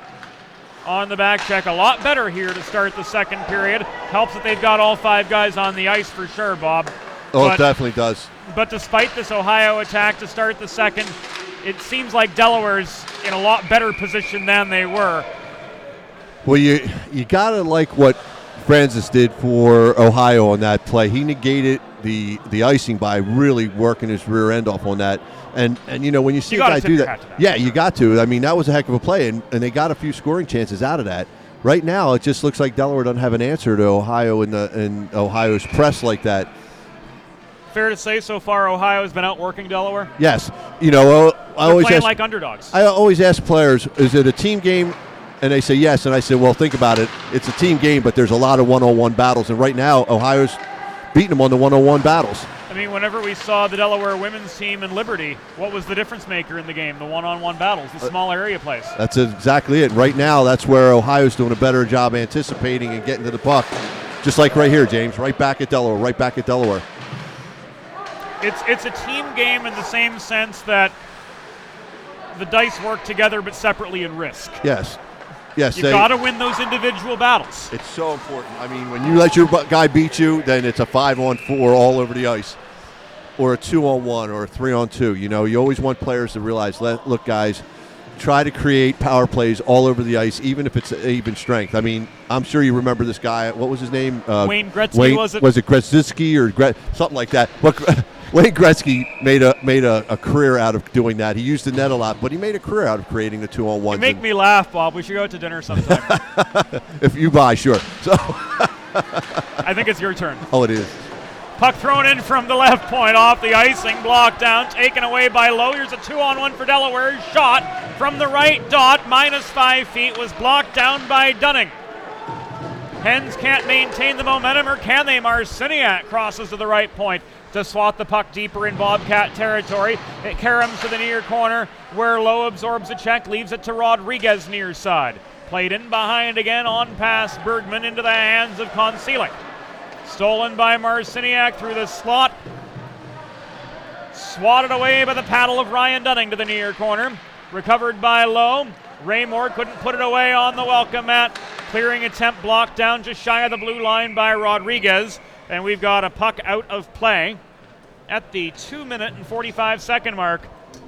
on the back check. A lot better here to start the second period. Helps that they've got all 5 guys on the ice for sure, Bob. It definitely does. But despite this Ohio attack to start the second, it seems like Delaware's in a lot better position than they were. Well, you got to like what Francis did for Ohio on that play. He negated the icing by really working his rear end off on that. And when you see a guy do that, yeah, you got to. I mean, that was a heck of a play, and they got a few scoring chances out of that. Right now, it just looks like Delaware doesn't have an answer to Ohio in Ohio's press like that. Fair to say, so far Ohio's been outworking Delaware. Yes, I always playing ask, like underdogs. I always ask players, is it a team game? And they say yes, and I say, well, think about it. It's a team game, but there's a lot of one-on-one battles, and right now Ohio's beating them on the one-on-one battles. I mean, whenever we saw the Delaware women's team in Liberty, what was the difference maker in the game? The one-on-one battles, the small area plays. That's exactly it. Right now, that's where Ohio's doing a better job anticipating and getting to the puck. Just like right here, James, right back at Delaware. It's a team game in the same sense that the dice work together but separately in risk. Yes. You've got to win those individual battles. It's so important. I mean, when you let your guy beat you, then it's a 5-on-4 all over the ice, or a 2-on-1 or a 3-on-2. You always want players to realize, look, guys, try to create power plays all over the ice, even if it's even strength. I mean, I'm sure you remember this guy. What was his name? Wayne Gretzky, was it? Was it Gretzky or something like that? Wayne Gretzky made a career out of doing that. He used the net a lot, but he made a career out of creating the 2-on-1s. You make me laugh, Bob. We should go out to dinner sometime. If you buy, sure. So I think it's your turn. Oh, it is. Puck thrown in from the left point off the icing, blocked down, taken away by Lowe. Here's a 2-on-1 for Delaware. Shot from the right dot, -5 feet, was blocked down by Dunning. Hens can't maintain the momentum, or can they? Marciniak crosses to the right point to swat the puck deeper in Bobcat territory. It caroms to the near corner where Lowe absorbs a check, leaves it to Rodriguez near side. Played in behind again on pass Bergman into the hands of Concealing. Stolen by Marciniak through the slot. Swatted away by the paddle of Ryan Dunning to the near corner. Recovered by Lowe. Raymore couldn't put it away on the welcome mat. Clearing attempt blocked down just shy of the blue line by Rodriguez. And we've got a puck out of play at the 2-minute and 45-second mark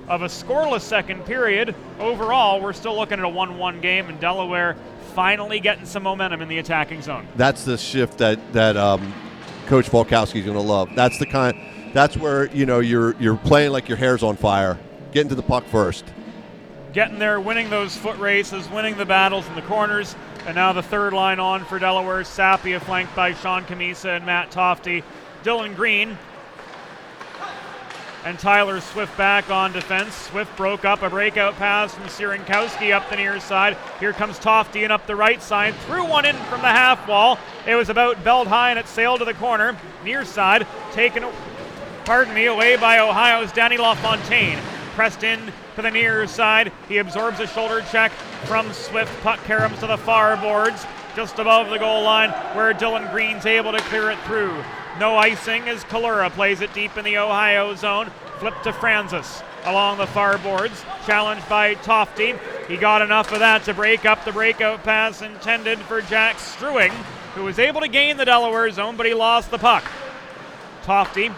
of a scoreless second period. Overall, we're still looking at a 1-1 game, and Delaware finally getting some momentum in the attacking zone. That's the shift that Coach Volkowski's going to love. That's where you're playing like your hair's on fire, getting to the puck first, getting there, winning those foot races, winning the battles in the corners. And now the third line on for Delaware. Sapia flanked by Sean Camisa and Matt Tofty. Dylan Green and Tyler Swift back on defense. Swift broke up a breakout pass from Sirinkowski up the near side. Here comes Tofty and up the right side. Threw one in from the half wall. It was about belt high and it sailed to the corner. Near side, taken away by Ohio's Danny LaFontaine. Pressed in to the near side. He absorbs a shoulder check from Swift. Puck caroms to the far boards, just above the goal line, where Dylan Green's able to clear it through. No icing as Kalura plays it deep in the Ohio zone. Flip to Francis along the far boards. Challenged by Tofty. He got enough of that to break up the breakout pass intended for Jack Struing, who was able to gain the Delaware zone, but he lost the puck. Tofty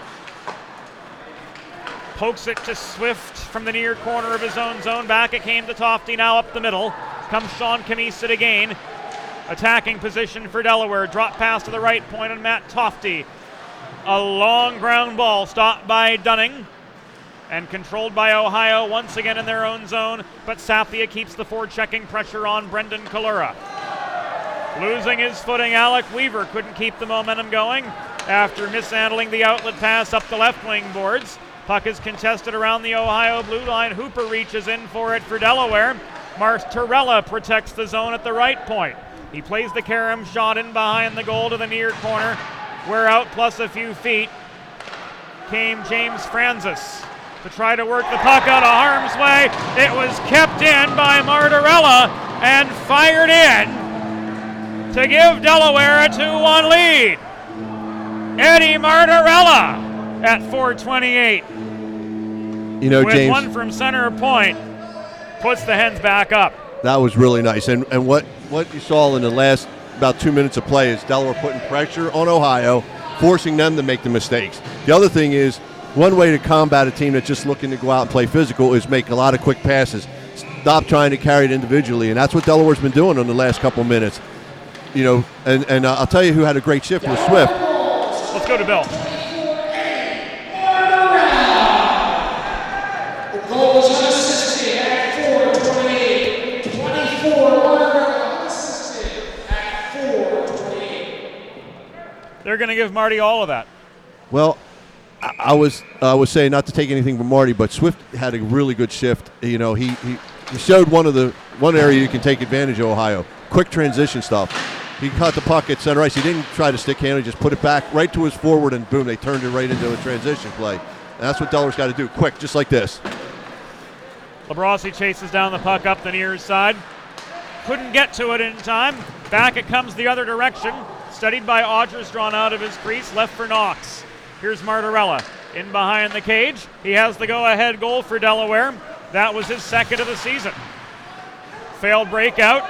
pokes it to Swift from the near corner of his own zone. Back it came to Tofty, now up the middle. Comes Sean Camisa again. Attacking position for Delaware. Drop pass to the right point on Matt Tofty. A long ground ball stopped by Dunning and controlled by Ohio once again in their own zone, but Sapia keeps the forechecking pressure on Brendan Kalura. Losing his footing, Alec Weaver couldn't keep the momentum going after mishandling the outlet pass up the left wing boards. Puck is contested around the Ohio blue line. Hooper reaches in for it for Delaware. Martorella protects the zone at the right point. He plays the carom shot in behind the goal to the near corner, where out plus a few feet came James Francis to try to work the puck out of harm's way. It was kept in by Martorella and fired in to give Delaware a 2-1 lead. Eddie Martorella at 4:28. With James, one from center point, puts the Hens back up. that was really nice. And what you saw in the last about 2 minutes of play is Delaware putting pressure on Ohio, forcing them to make the mistakes. The other thing is, one way to combat a team that's just looking to go out and play physical is make a lot of quick passes. Stop trying to carry it individually, and that's what Delaware's been doing in the last couple minutes. And I'll tell you who had a great shift was Swift. Let's go to Bill. The goal was unassisted at 4:28. 24 unassisted at 4:28. They're going to give Marty all of that. Well, I was saying not to take anything from Marty, but Swift had a really good shift. He showed one area you can take advantage of Ohio. Quick transition stuff. He caught the puck at center ice. He didn't try to stick handle. He just put it back right to his forward, and boom, they turned it right into a transition play. And that's what Delaware's got to do, quick, just like this. Labrossi chases down the puck up the near side. Couldn't get to it in time. Back it comes the other direction. Studied by Odgers, drawn out of his crease, left for Knox. Here's Martorella in behind the cage. He has the go-ahead goal for Delaware. That was his second of the season. Failed breakout.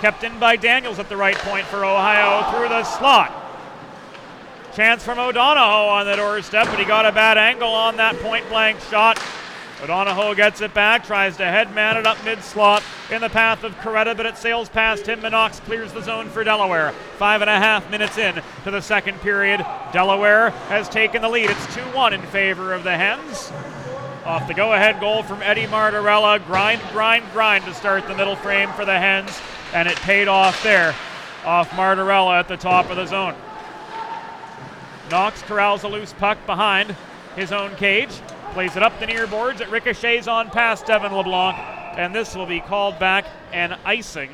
Kept in by Daniels at the right point for Ohio through the slot. Chance from O'Donohoe on the doorstep, but he got a bad angle on that point-blank shot. O'Donohoe gets it back, tries to headman it up mid-slot in the path of Coretta, but it sails past him. Minox clears the zone for Delaware. 5.5 minutes in to the second period. Delaware has taken the lead. It's 2-1 in favor of the Hens. Off the go-ahead goal from Eddie Martorella. Grind to start the middle frame for the Hens, and it paid off there off Martorella at the top of the zone. Knox corrals a loose puck behind his own cage. Plays it up the near boards. It ricochets on past Devin LeBlanc, and this will be called back and icing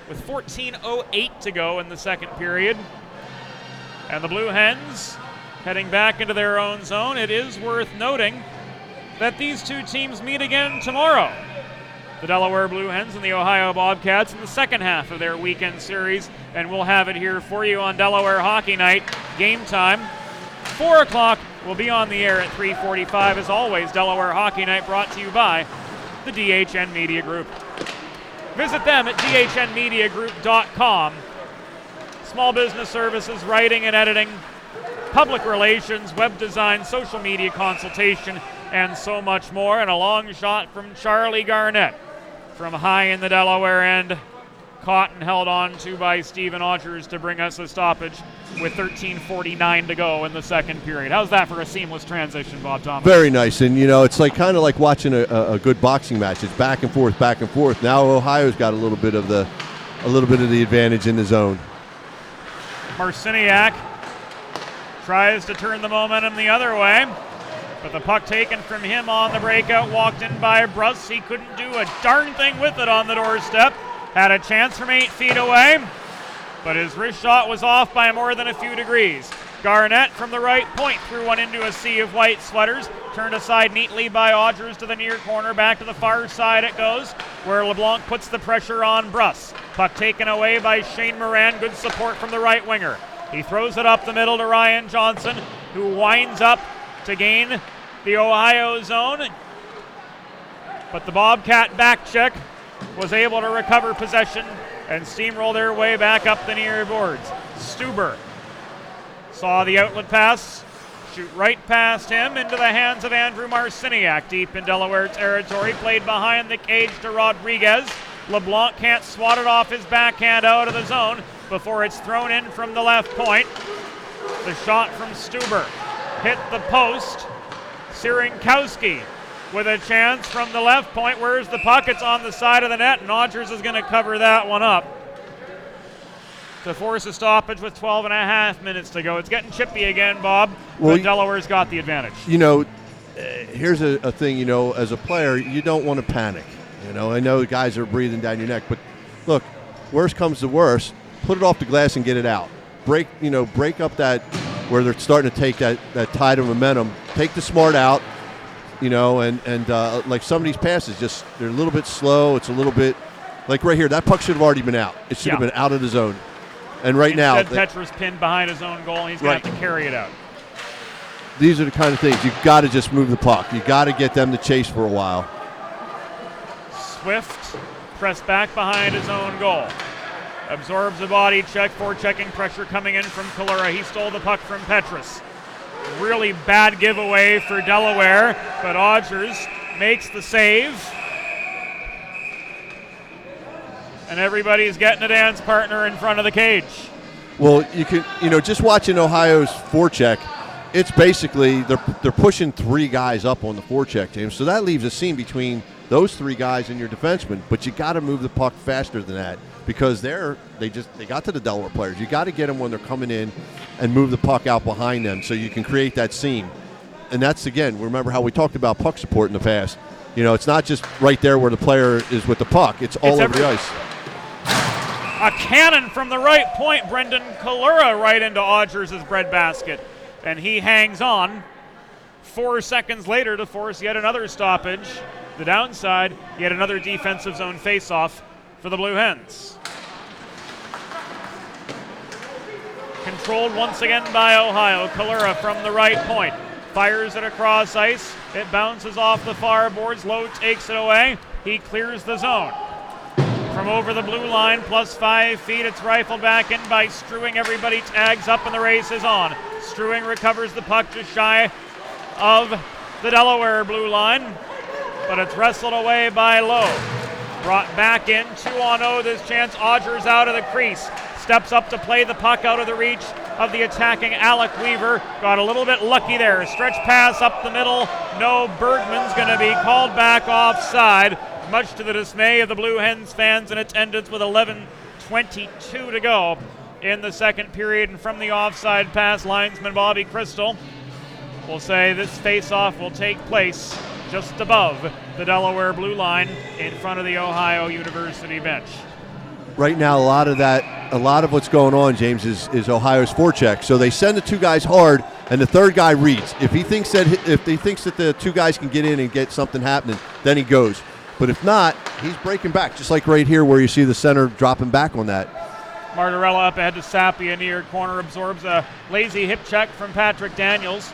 with 14:08 to go in the second period. And the Blue Hens heading back into their own zone. It is worth noting that these two teams meet again tomorrow. The Delaware Blue Hens and the Ohio Bobcats in the second half of their weekend series, and we'll have it here for you on Delaware Hockey Night. Game time, 4 o'clock. We'll be on the air at 3:45. As always, Delaware Hockey Night brought to you by the DHN Media Group. Visit them at dhnmediagroup.com. Small business services, writing and editing, public relations, web design, social media consultation, and so much more. And a long shot from Charlie Garnett from high in the Delaware end. Caught and held on to by Stephen Odgers to bring us a stoppage with 13:49 to go in the second period. How's that for a seamless transition, Bob Thomas? Very nice, and it's like kind of like watching a good boxing match. It's back and forth, back and forth. Now Ohio's got a little bit of the advantage in the zone. Marciniak tries to turn the momentum the other way, but the puck taken from him on the breakout, walked in by Bruss. He couldn't do a darn thing with it on the doorstep. Had a chance from 8 feet away, but his wrist shot was off by more than a few degrees. Garnett from the right point threw one into a sea of white sweaters. Turned aside neatly by Odgers to the near corner. Back to the far side it goes, where LeBlanc puts the pressure on Bruss. Puck taken away by Shane Moran. Good support from the right winger. He throws it up the middle to Ryan Johnson, who winds up to gain the Ohio zone. But the Bobcat back check was able to recover possession and steamroll their way back up the near boards. Stuber saw the outlet pass, shoot right past him into the hands of Andrew Marciniak deep in Delaware territory. Played behind the cage to Rodriguez. LeBlanc can't swat it off his backhand out of the zone before it's thrown in from the left point. The shot from Stuber hit the post. Sirinkowski with a chance from the left point. Where's the puck? It's on the side of the net, and Odgers is going to cover that one up to force a stoppage with 12.5 minutes to go. It's getting chippy again, Bob, but Delaware's got the advantage. Here's a thing, as a player, you don't want to panic. I know guys are breathing down your neck, but look, worst comes to worst, put it off the glass and get it out. Break up that where they're starting to take that tide of momentum. Take the smart out. And like some of these passes, they're a little bit slow. It's a little bit like right here. That puck should have already been out. It should have been out of the zone. And right now, Petra's pinned behind his own goal, and he's going to have to carry it out. These are the kind of things you've got to just move the puck. You got to get them to chase for a while. Swift pressed back behind his own goal. Absorbs a body check, forechecking pressure coming in from Kalura. He stole the puck from Petrus. Really bad giveaway for Delaware, but Odgers makes the save. And everybody's getting a dance partner in front of the cage. Well, you can, just watching Ohio's forecheck, it's basically they're pushing 3 guys up on the forecheck team. So that leaves a seam between those 3 guys and your defenseman. But you got to move the puck faster than that because they got to the Delaware players. You got to get them when they're coming in and move the puck out behind them so you can create that seam. And that's, again, remember how we talked about puck support in the past. It's not just right there where the player is with the puck. It's all over the ice. A cannon from the right point. Brendan Kalura right into Odgers' breadbasket. And he hangs on 4 seconds later to force yet another stoppage. The downside, yet another defensive zone faceoff for the Blue Hens. Controlled once again by Ohio. Kalura from the right point. Fires it across ice. It bounces off the far boards. Lowe takes it away. He clears the zone. From over the blue line, plus 5 feet, it's rifled back in by Strewing. Everybody tags up and the race is on. Strewing recovers the puck just shy of the Delaware blue line, but it's wrestled away by Lowe. Brought back in, 2-on-0 this chance. Odgers out of the crease. Steps up to play the puck out of the reach of the attacking Alec Weaver. Got a little bit lucky there. Stretch pass up the middle. No, Bergman's going to be called back offside, much to the dismay of the Blue Hens fans in attendance with 11:22 to go in the second period. And from the offside pass, linesman Bobby Crystal will say this face-off will take place just above the Delaware blue line in front of the Ohio University bench. Right now, a lot of what's going on, James, is Ohio's forecheck. So they send the two guys hard, and the third guy reads. If he thinks that the two guys can get in and get something happening, then he goes. But if not, he's breaking back, just like right here where you see the center dropping back on that. Martorella up ahead to Sapia, near corner, absorbs a lazy hip check from Patrick Daniels.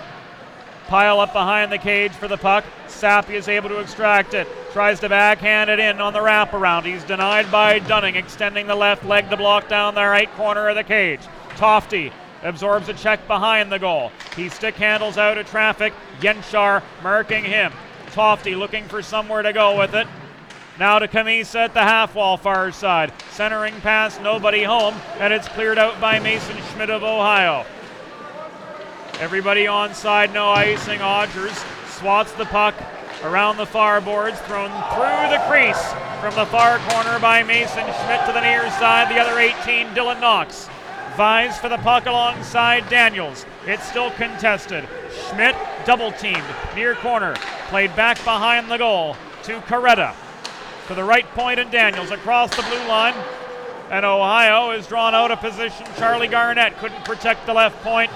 Pile up behind the cage for the puck. Sapia is able to extract it. Tries to backhand it in on the wraparound. He's denied by Dunning, extending the left leg to block down the right corner of the cage. Tofty absorbs a check behind the goal. He stick handles out of traffic. Yenshar marking him. Tofty looking for somewhere to go with it. Now to Camisa at the half wall far side. Centering pass, nobody home, and it's cleared out by Mason Schmidt of Ohio. Everybody onside, no icing. Odgers swats the puck around the far boards, thrown through the crease from the far corner by Mason Schmidt to the near side. The other 18, Dylan Knox, vies for the puck alongside Daniels. It's still contested. Schmidt double-teamed, near corner, played back behind the goal to Coretta. To the right point, and Daniels across the blue line. And Ohio is drawn out of position. Charlie Garnett couldn't protect the left point.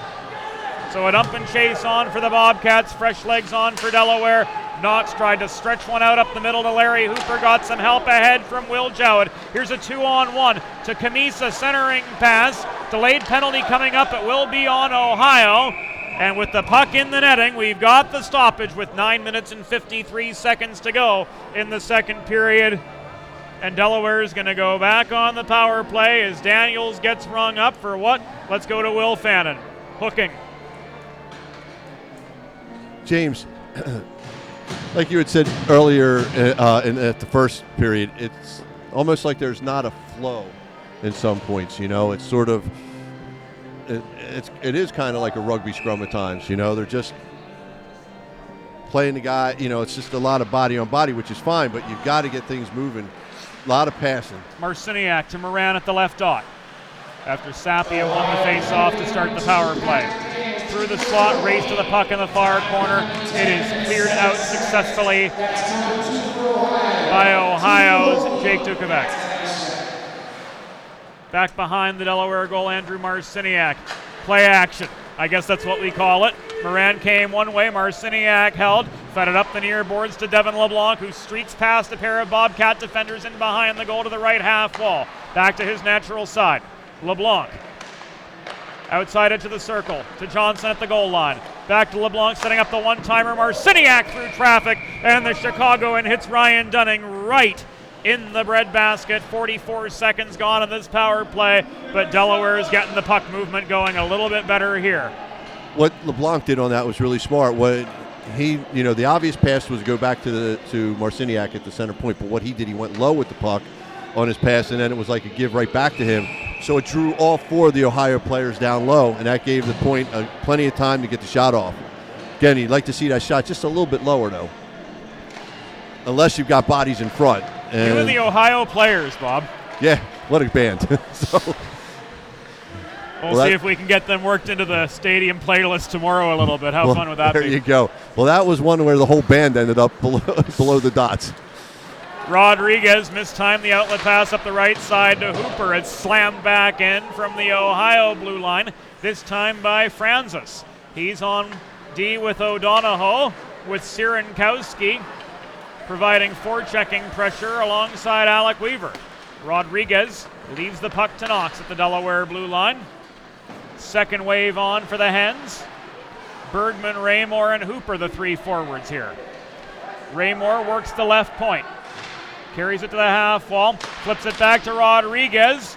So a dump and chase on for the Bobcats. Fresh legs on for Delaware. Knox tried to stretch one out up the middle to Larry Hooper. Got some help ahead from Will Jowett. Here's a 2-on-1 to Camisa, centering pass. Delayed penalty coming up. It will be on Ohio. And with the puck in the netting, we've got the stoppage with 9 minutes and 53 seconds to go in the second period. And Delaware is going to go back on the power play as Daniels gets rung up for what? Let's go to Will Fannin. Hooking. James, like you had said earlier at the first period, it's almost like there's not a flow in some points. You know, it's sort of it is kind of like a rugby scrum at times. You know, they're just playing the guy. You know, it's just a lot of body on body, which is fine, but you've got to get things moving. A lot of passing. Marciniak to Moran at the left dot. After Sapia won the face-off to start the power play. Through the slot, race to the puck in the far corner. It is cleared out successfully by Ohio's Jake Dukovac. Back behind the Delaware goal, Andrew Marciniak. Play action. I guess that's what we call it. Moran came one way, Marciniak held, fed it up the near boards to Devin LeBlanc, who streaks past a pair of Bobcat defenders in behind the goal to the right half wall. Back to his natural side. LeBlanc outside into the circle to Johnson at the goal line. Back to LeBlanc setting up the one-timer. Marciniak through traffic, and the Chicagoan hits Ryan Dunning right in the breadbasket. 44 seconds gone in this power play, but Delaware is getting the puck movement going a little bit better here. What LeBlanc did on that was really smart. What he, you know, the obvious pass was to go back to Marciniak at the center point, but what he did, he went low with the puck on his pass, and then it was like a give right back to him. So it drew all four of the Ohio players down low, and that gave the point plenty of time to get the shot off. Again, you'd like to see that shot just a little bit lower, though, unless you've got bodies in front. And you and the Ohio players, Bob. Yeah, what a band. We'll see if we can get them worked into the stadium playlist tomorrow a little bit. How fun would that be? There you go. Well, that was one where the whole band ended up below the dots. Rodriguez mistimed the outlet pass up the right side to Hooper. It's slammed back in from the Ohio blue line, this time by Francis. He's on D with O'Donohoe, with Sierenkowski providing forechecking pressure alongside Alec Weaver. Rodriguez leaves the puck to Knox at the Delaware blue line. Second wave on for the Hens. Bergman, Raymore, and Hooper, the three forwards here. Raymore works the left point. Carries it to the half wall, flips it back to Rodriguez.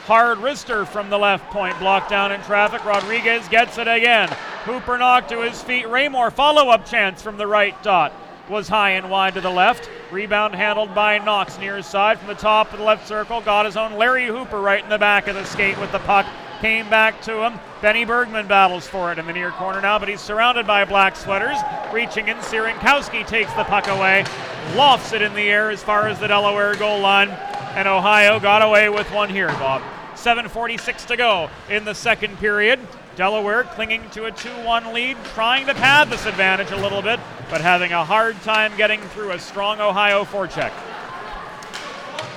Hard wrister from the left point, blocked down in traffic. Rodriguez gets it again. Hooper knocked to his feet. Raymore, follow-up chance from the right dot. Was high and wide to the left. Rebound handled by Knox near side from the top of the left circle. Got his own Larry Hooper right in the back of the skate with the puck. Came back to him. Benny Bergman battles for it in the near corner now, but he's surrounded by black sweaters. Reaching in, Sirinkowski takes the puck away. Lofts it in the air as far as the Delaware goal line. And Ohio got away with one here, Bob. 7:46 to go in the second period. Delaware clinging to a 2-1 lead, trying to pad this advantage a little bit, but having a hard time getting through a strong Ohio forecheck.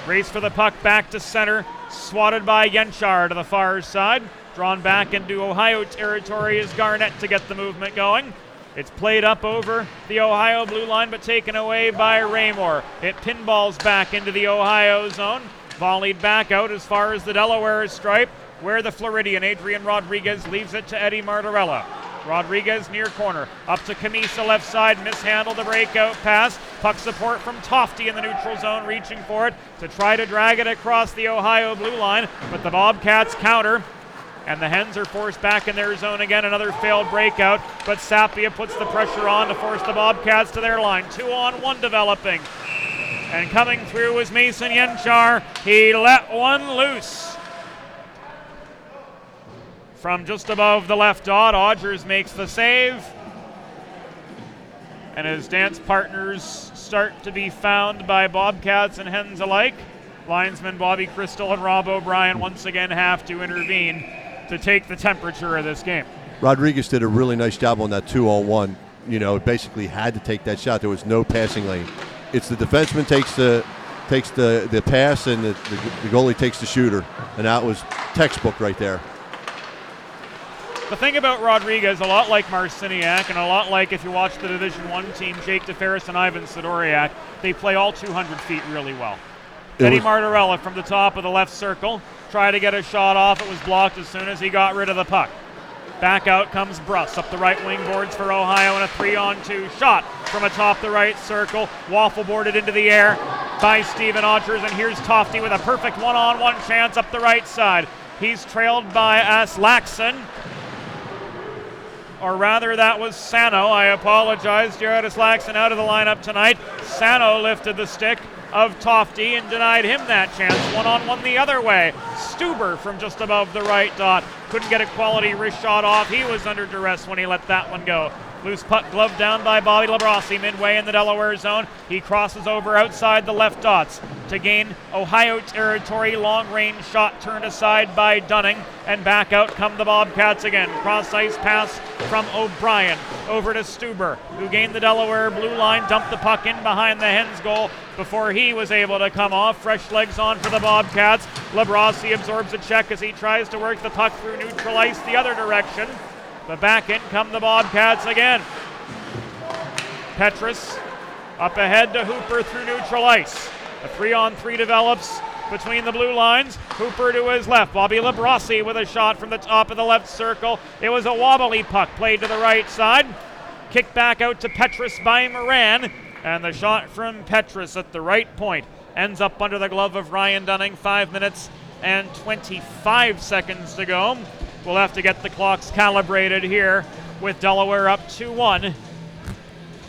Race for the puck back to center, swatted by Yenchar to the far side. Drawn back into Ohio territory is Garnett to get the movement going. It's played up over the Ohio blue line, but taken away by Raymore. It pinballs back into the Ohio zone, volleyed back out as far as the Delaware stripe, where the Floridian Adrian Rodriguez leaves it to Eddie Martorella. Rodriguez near corner, up to Camisa left side, mishandled the breakout pass. Puck support from Tofty in the neutral zone, reaching for it to try to drag it across the Ohio blue line, but the Bobcats counter, and the Hens are forced back in their zone again. Another failed breakout, but Sapia puts the pressure on to force the Bobcats to their line. 2-on-1 developing, and coming through was Mason Yenchar. He let one loose from just above the left dot. Odgers makes the save, and his dance partners start to be found by Bobcats and Hens alike. Linesmen Bobby Crystal and Rob O'Brien once again have to intervene to take the temperature of this game. Rodriguez did a really nice job on that 2-on-1. You know, basically had to take that shot. There was no passing lane. It's the defenseman takes the pass, and the goalie takes the shooter, and that was textbook right there. The thing about Rodriguez, a lot like Marciniak, and a lot like if you watch the Division I team, Jake DeFerris and Ivan Sidoriak, they play all 200 feet really well. Eddie Martorella from the top of the left circle, tried to get a shot off. It was blocked as soon as he got rid of the puck. Back out comes Bruss up the right wing boards for Ohio, and a 3-on-2 shot from atop the right circle. Waffle boarded into the air by Steven Odgers, and here's Tofty with a perfect one-on-one chance up the right side. He's trailed by Aslaxon. Or rather, that was Sano. I apologize. Jared Aslaxon out of the lineup tonight. Sano lifted the stick of Tofty and denied him that chance. One-on-one the other way. Stuber from just above the right dot. Couldn't get a quality wrist shot off. He was under duress when he let that one go. Loose puck gloved down by Bobby Labrossi midway in the Delaware zone. He crosses over outside the left dots to gain Ohio territory. Long range shot turned aside by Dunning, and back out come the Bobcats again. Cross ice pass from O'Brien over to Stuber, who gained the Delaware blue line, dumped the puck in behind the Hens goal before he was able to come off. Fresh legs on for the Bobcats. Labrossi absorbs a check as he tries to work the puck through neutral ice the other direction. But back in come the Bobcats again. Petrus up ahead to Hooper through neutral ice. A 3-on-3 develops between the blue lines. Hooper to his left. Bobby Labrossi with a shot from the top of the left circle. It was a wobbly puck played to the right side. Kicked back out to Petrus by Moran. And the shot from Petrus at the right point ends up under the glove of Ryan Dunning. 5 minutes and 25 seconds to go. We'll have to get the clocks calibrated here with Delaware up 2-1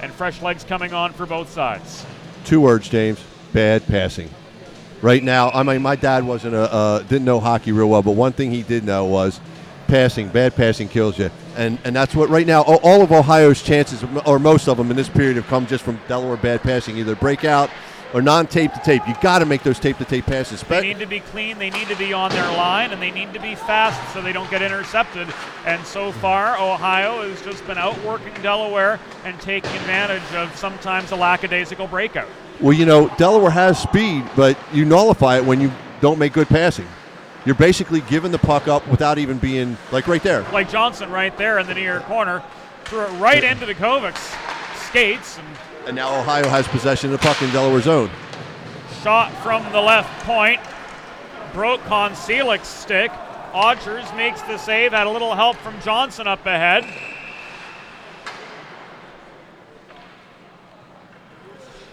and fresh legs coming on for both sides. 2 words, James. Bad passing. Right now, I mean, my dad didn't know hockey real well, but one thing he did know was passing. Bad passing kills you. And that's what right now, all of Ohio's chances, or most of them in this period, have come just from Delaware bad passing, either breakout or non-tape to tape. You got to make those tape to tape passes. They need to be clean, they need to be on their line, and they need to be fast so they don't get intercepted. And so far, Ohio has just been outworking Delaware and taking advantage of sometimes a lackadaisical breakout. Well, you know, Delaware has speed, but you nullify it when you don't make good passing. You're basically giving the puck up without even being, like right there. Like Johnson right there in the near corner. Threw it right into the Kovac's skates. And now Ohio has possession of the puck in Delaware zone. Shot from the left point. Broke Konselik's stick. Odgers makes the save. Had a little help from Johnson up ahead.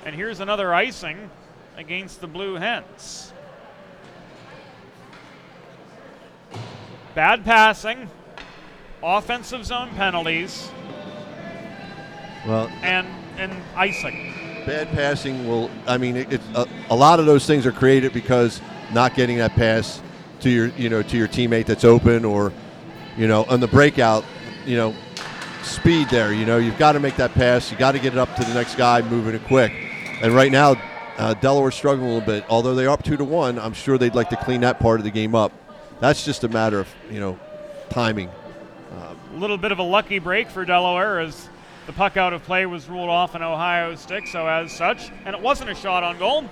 And here's another icing against the Blue Hens. Bad passing. offensive zone penalties, Well, and icing. bad passing will. I mean, it's a lot of those things are created because not getting that pass to your teammate that's open, or on the breakout, speed there. You've got to make that pass. You got to get it up to the next guy, moving it quick. And right now, Delaware's struggling a little bit. Although they are up 2-1, I'm sure they'd like to clean that part of the game up. That's just a matter of timing. A little bit of a lucky break for Delaware as the puck out of play was ruled off an Ohio stick, so as such, and it wasn't a shot on goal,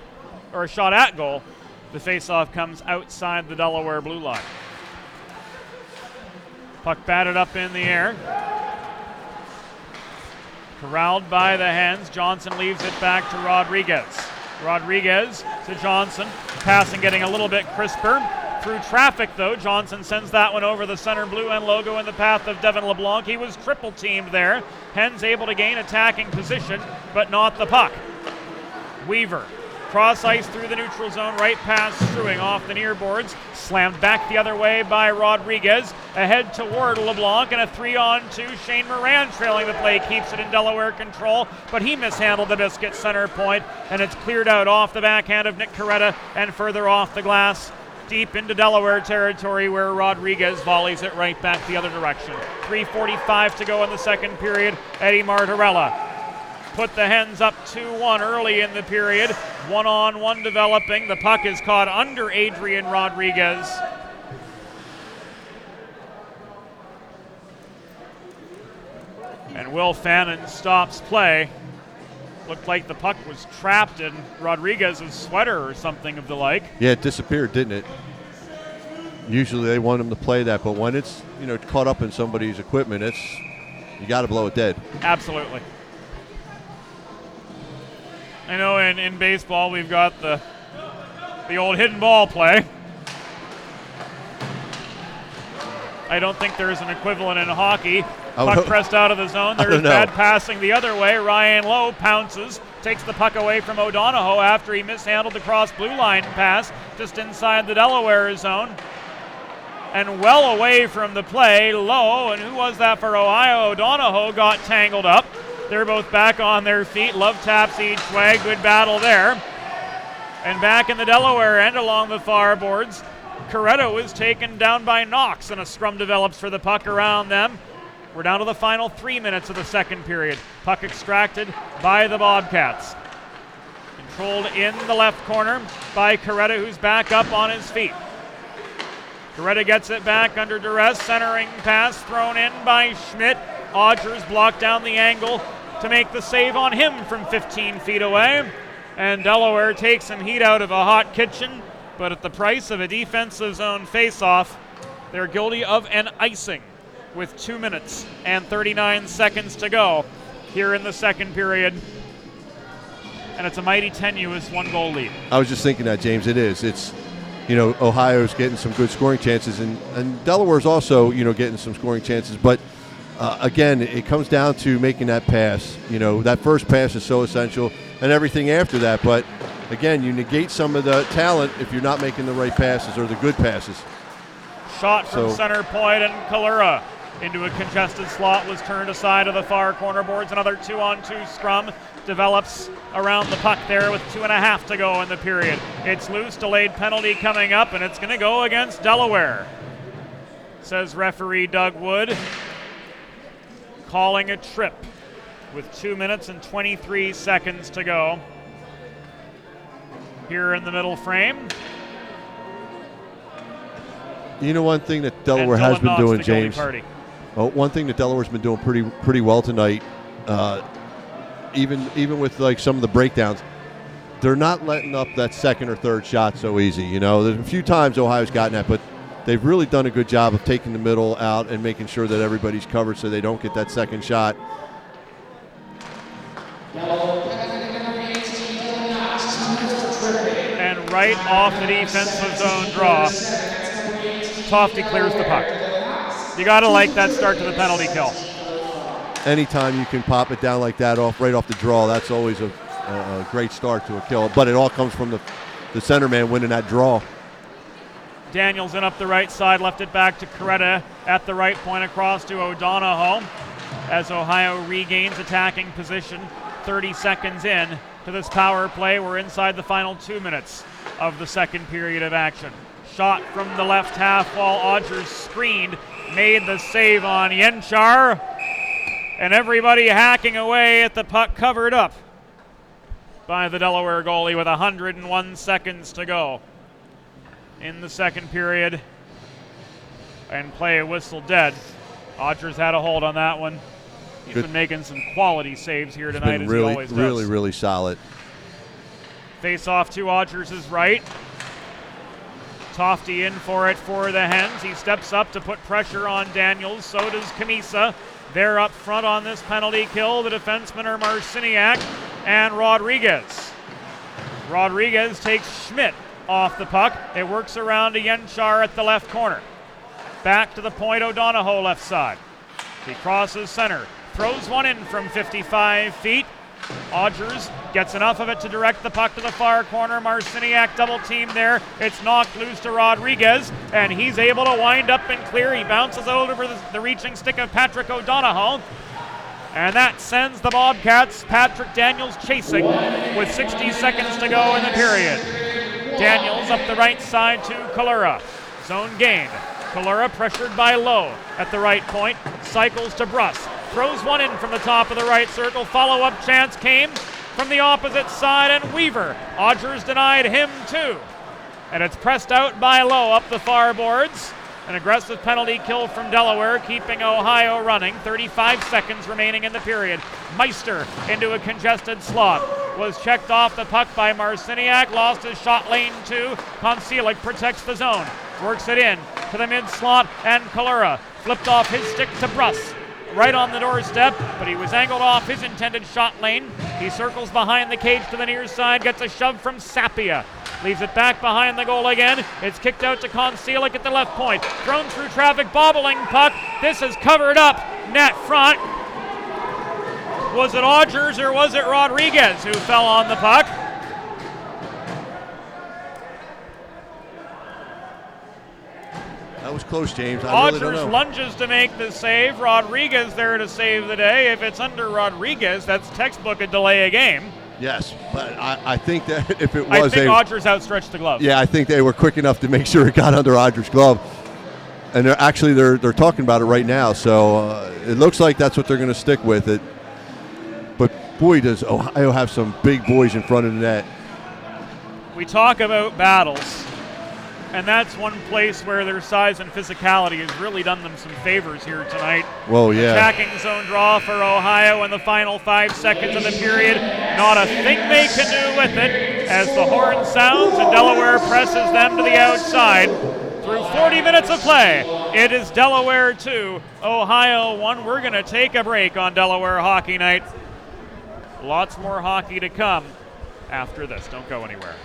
or a shot at goal, the faceoff comes outside the Delaware blue line. Puck batted up in the air. Corralled by the Hens. Johnson leaves it back to Rodriguez. Rodriguez to Johnson. Passing getting a little bit crisper. Through traffic, though, Johnson sends that one over the center blue end logo in the path of Devin LeBlanc. He was triple teamed there. Hens able to gain attacking position, but not the puck. Weaver, cross ice through the neutral zone, right pass Strewing off the near boards. Slammed back the other way by Rodriguez. Ahead toward LeBlanc, and a 3-on-2. Shane Moran trailing the play, keeps it in Delaware control, but he mishandled the biscuit center point, and it's cleared out off the backhand of Nick Coretta and further off the glass, deep into Delaware territory, where Rodriguez volleys it right back the other direction. 3:45 to go in the second period. Eddie Martorella put the Hens up 2-1 early in the period. 1-on-1 developing. The puck is caught under Adrian Rodriguez. And Will Fannin stops play. Looked like the puck was trapped in Rodriguez's sweater or something of the like. Yeah, it disappeared, didn't it? Usually they want them to play that, but when it's caught up in somebody's equipment, you got to blow it dead. Absolutely. I know in baseball we've got the old hidden ball play. I don't think there's an equivalent in hockey. Puck pressed out of the zone. There's bad passing the other way. Ryan Lowe pounces, takes the puck away from O'Donohoe after he mishandled the cross blue line pass just inside the Delaware zone. And well away from the play, Lowe, and who was that for Ohio? O'Donohoe got tangled up. They're both back on their feet. Love taps each way. Good battle there. And back in the Delaware end along the far boards, Corretto is taken down by Knox, and a scrum develops for the puck around them. We're down to the final 3 minutes of the second period. Puck extracted by the Bobcats. Controlled in the left corner by Coretta, who's back up on his feet. Coretta gets it back under duress. Centering pass thrown in by Schmidt. Odgers blocked down the angle to make the save on him from 15 feet away. And Delaware takes some heat out of a hot kitchen, but at the price of a defensive zone faceoff, they're guilty of an icing with 2 minutes and 39 seconds to go here in the second period. And it's a mighty tenuous 1-goal lead. I was just thinking that, James. It is. It's, Ohio's getting some good scoring chances, and Delaware's also, getting some scoring chances. But, again, it comes down to making that pass. That first pass is so essential, and everything after that. But, again, you negate some of the talent if you're not making the right passes or the good passes. Shot from center point, and Kalura into a congested slot was turned aside to the far corner boards. Another 2-on-2 scrum develops around the puck there with 2.5 to go in the period. It's loose, delayed penalty coming up, and it's going to go against Delaware, says referee Doug Wood, calling a trip with 2 minutes and 23 seconds to go here in the middle frame. One thing that Delaware has been doing, James. One thing that Delaware's been doing pretty well tonight, even with like some of the breakdowns, they're not letting up that second or third shot so easy. There's a few times Ohio's gotten that, but they've really done a good job of taking the middle out and making sure that everybody's covered so they don't get that second shot. And right off the defensive zone draw, Tofty clears the puck. You got to like that start to the penalty kill. Anytime you can pop it down like that right off the draw, that's always a great start to a kill. But it all comes from the center man winning that draw. Daniels in up the right side, left it back to Coretta at the right point across to O'Donohoe as Ohio regains attacking position 30 seconds in to this power play. We're inside the final 2 minutes of the second period of action. Shot from the left half wall. Odgers screened, made the save on Yenchar, and everybody hacking away at the puck covered up by the Delaware goalie with 101 seconds to go in the second period, and play whistle dead. Odgers had a hold on that one. He's been making some quality saves here tonight, as he always does. Really solid. Face off to Odgers' right. Tofty in for it for the Hens. He steps up to put pressure on Daniels. So does Kamisa. They're up front on this penalty kill. The defensemen are Marciniak and Rodriguez. Rodriguez takes Schmidt off the puck. It works around to Yenchar at the left corner. Back to the point, O'Donohoe left side. He crosses center. Throws one in from 55 feet. Odgers gets enough of it to direct the puck to the far corner. Marciniak double team there. It's knocked loose to Rodriguez, and he's able to wind up and clear. He bounces over the reaching stick of Patrick O'Donohoe, and that sends the Bobcats, Patrick Daniels chasing with 60 seconds to go in the period. Daniels up the right side to Kalura. Zone gain. Kalura pressured by Lowe at the right point. Cycles to Bruss. Throws one in from the top of the right circle. Follow-up chance came from the opposite side, and Weaver. Odgers denied him too. And it's pressed out by Lowe up the far boards. An aggressive penalty kill from Delaware, keeping Ohio running. 35 seconds remaining in the period. Meister into a congested slot. Was checked off the puck by Marciniak. Lost his shot lane too. Koncelik protects the zone. Works it in to the mid-slot, and Kalura flipped off his stick to Bruss. Right on the doorstep, but he was angled off his intended shot lane. He circles behind the cage to the near side, gets a shove from Sapia. Leaves it back behind the goal again. It's kicked out to Koncelik at the left point. Thrown through traffic, bobbling puck. This is covered up net front. Was it Odgers or was it Rodriguez who fell on the puck? That was close, James. Odgers lunges to make the save. Rodriguez there to save the day. If it's under Rodriguez, that's textbook a delay a game. Yes, but I think that if it was, I think Odgers outstretched the glove. Yeah, I think they were quick enough to make sure it got under Odgers' glove, and they're talking about it right now. So it looks like that's what they're going to stick with it. But boy, does Ohio have some big boys in front of the net. We talk about battles, and that's one place where their size and physicality has really done them some favors here tonight. Well, yeah. Attacking zone draw for Ohio in the final 5 seconds of the period. Not a thing they can do with it as the horn sounds and Delaware presses them to the outside. Through 40 minutes of play, it is Delaware 2, Ohio 1. We're going to take a break on Delaware Hockey Night. Lots more hockey to come after this. Don't go anywhere.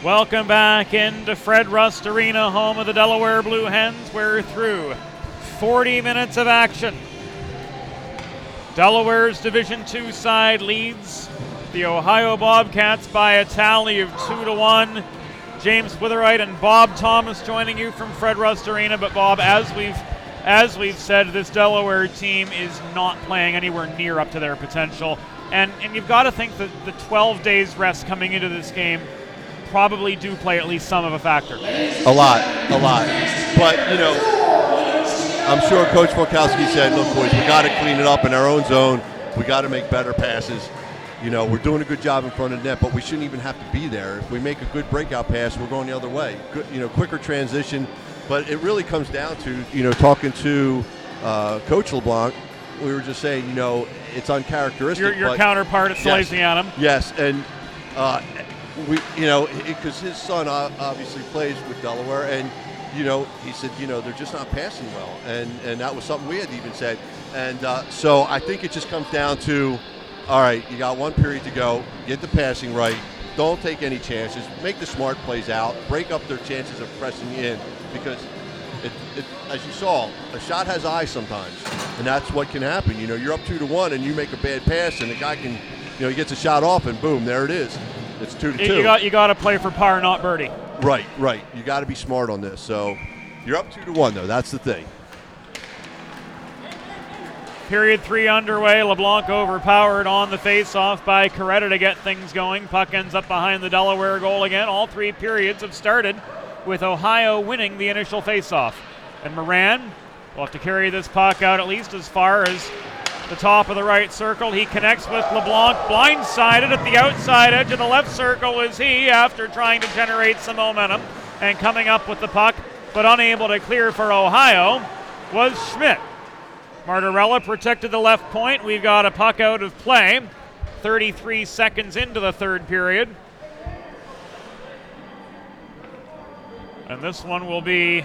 Welcome back into Fred Rust Arena, home of the Delaware Blue Hens. We're through 40 minutes of action. Delaware's Division II side leads the Ohio Bobcats by a tally of 2-1. James Witherite and Bob Thomas joining you from Fred Rust Arena. But Bob, as we've said, this Delaware team is not playing anywhere near up to their potential. And you've got to think that the 12 days rest coming into this game probably do play at least some of a factor. A lot. But, I'm sure Coach Volkowski said, look, boys, we got to clean it up in our own zone. We got to make better passes. We're doing a good job in front of the net, but we shouldn't even have to be there. If we make a good breakout pass, we're going the other way. Good, quicker transition. But it really comes down to, talking to Coach LeBlanc, we were just saying, it's uncharacteristic. Your counterpart at Salesianum. Yes, and because his son obviously plays with Delaware, and he said, they're just not passing well, and that was something we had even said, and so I think it just comes down to, all right, you got 1 period to go, get the passing right, don't take any chances, make the smart plays out, break up their chances of pressing in, because as you saw, a shot has eyes sometimes, and that's what can happen. You're up 2-1, and you make a bad pass, and the guy can, he gets a shot off, and boom, there it is. It's 2-2. You got to play for par, not birdie. Right. You got to be smart on this. So you're up 2-1, though. That's the thing. Period 3 underway. LeBlanc overpowered on the face-off by Coretta to get things going. Puck ends up behind the Delaware goal again. All 3 periods have started with Ohio winning the initial face-off. And Moran will have to carry this puck out at least as far as the top of the right circle. He connects with LeBlanc, blindsided at the outside edge of the left circle is he, after trying to generate some momentum and coming up with the puck, but unable to clear for Ohio was Schmidt. Martorella protected the left point. We've got a puck out of play, 33 seconds into the third period. And this one will be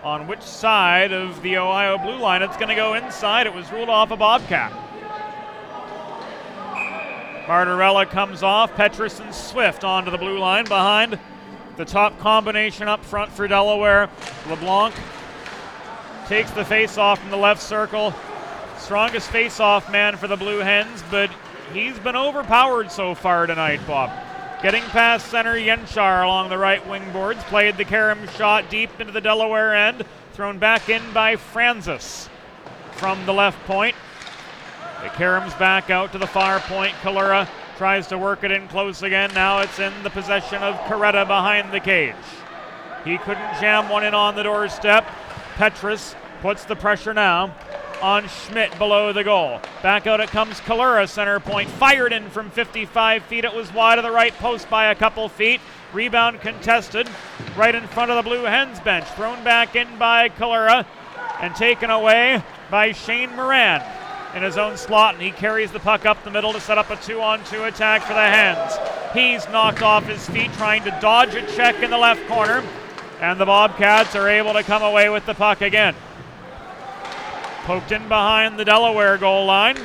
on which side of the Ohio blue line. It's going to go inside. It was ruled off a Bobcat. Martorella comes off. Petrus and Swift onto the blue line behind the top combination up front for Delaware. LeBlanc takes the face-off from the left circle. Strongest face-off man for the Blue Hens, but he's been overpowered so far tonight, Bob. Getting past center, Yenchar along the right wing boards. Played the Karam shot deep into the Delaware end. Thrown back in by Francis from the left point. The Karam's back out to the far point. Kalura tries to work it in close again. Now it's in the possession of Coretta behind the cage. He couldn't jam one in on the doorstep. Petrus puts the pressure now on Schmidt below the goal. Back out it comes Kalura, center point. Fired in from 55 feet. It was wide of the right post by a couple feet. Rebound contested right in front of the Blue Hens bench. Thrown back in by Kalura and taken away by Shane Moran in his own slot, and he carries the puck up the middle to set up a 2-on-2 attack for the Hens. He's knocked off his feet trying to dodge a check in the left corner, and the Bobcats are able to come away with the puck again. Poked in behind the Delaware goal line.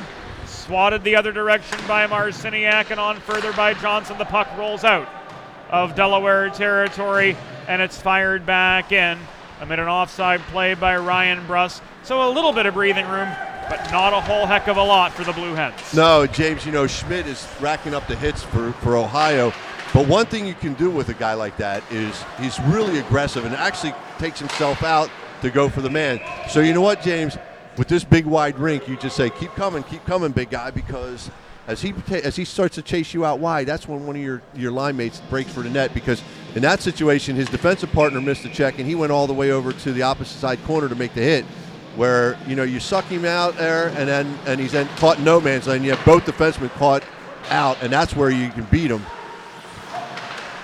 Swatted the other direction by Marciniak and on further by Johnson. The puck rolls out of Delaware territory and it's fired back in amid an offside play by Ryan Bruss. So a little bit of breathing room, but not a whole heck of a lot for the Blue Hens. No, James, Schmidt is racking up the hits for Ohio. But one thing you can do with a guy like that is he's really aggressive and actually takes himself out to go for the man. So you know what, James? With this big wide rink, you just say, keep coming, big guy, because as he starts to chase you out wide, that's when one of your line mates breaks for the net, because in that situation, his defensive partner missed a check, and he went all the way over to the opposite side corner to make the hit, where, you suck him out there, and he's then caught in no man's land. You have both defensemen caught out, and that's where you can beat him.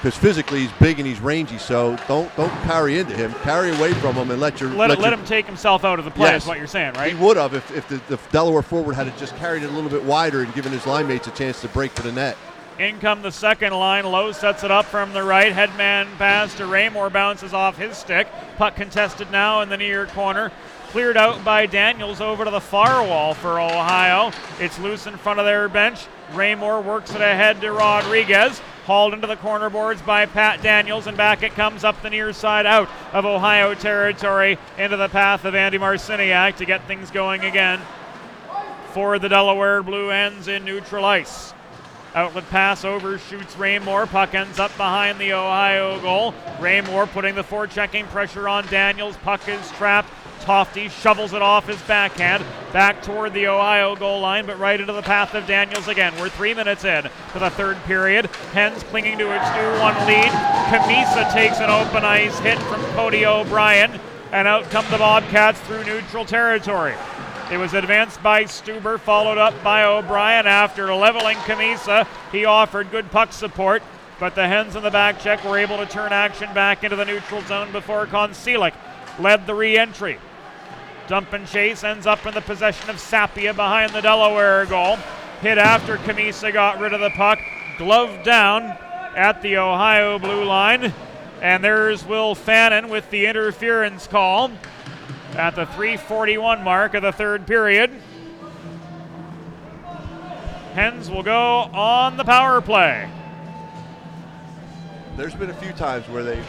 Because physically he's big and he's rangy, so don't carry into him. Carry away from him and let him take himself out of the play. Yes. Is what you're saying, right? He would have if the Delaware forward had just carried it a little bit wider and given his line mates a chance to break for the net. In come the second line. Lowe sets it up from the right. Headman pass to Raymore, bounces off his stick. Puck contested now in the near corner. Cleared out by Daniels over to the far wall for Ohio. It's loose in front of their bench. Raymore works it ahead to Rodriguez. Hauled into the corner boards by Pat Daniels, and back it comes up the near side out of Ohio territory into the path of Andy Marciniak to get things going again for the Delaware Blue Hens in neutral ice. Outlet pass overshoots Raymore. Puck ends up behind the Ohio goal. Raymore putting the forechecking pressure on Daniels. Puck is trapped. Tofty shovels it off his backhand back toward the Ohio goal line, but right into the path of Daniels again. We're 3 minutes in to the third period. Hens clinging to its 2-1 lead. Camisa takes an open ice hit from Cody O'Brien, and out come the Bobcats through neutral territory. It was advanced by Stuber, followed up by O'Brien. After leveling Camisa, he offered good puck support, but the Hens in the back check were able to turn action back into the neutral zone before Koncelik led the re-entry. Dump and chase ends up in the possession of Sapia behind the Delaware goal. Hit after Camisa got rid of the puck. Glove down at the Ohio blue line. And there's Will Fannin with the interference call at the 3:41 mark of the third period. Hens will go on the power play. There's been a few times where they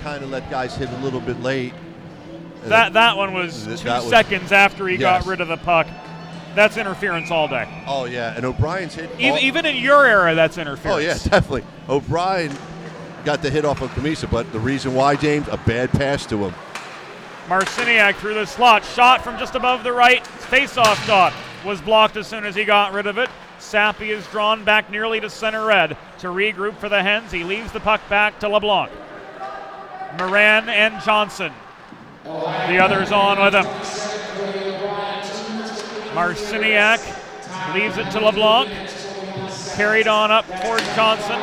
kind of let guys hit a little bit late. That one was 2 seconds after he got Yes. rid of the puck. That's interference all day. Oh, yeah, and O'Brien's hit. Even in your era, that's interference. Oh, yeah, definitely. O'Brien got the hit off of Kamisa, but the reason why, James, a bad pass to him. Marciniak through the slot, shot from just above the right, face-off dot, was blocked as soon as he got rid of it. Sappy is drawn back nearly to center red to regroup for the Hens. He leaves the puck back to LeBlanc. Moran and Johnson. The others on with him. Marciniak leaves it to LeBlanc. Carried on up towards Johnson.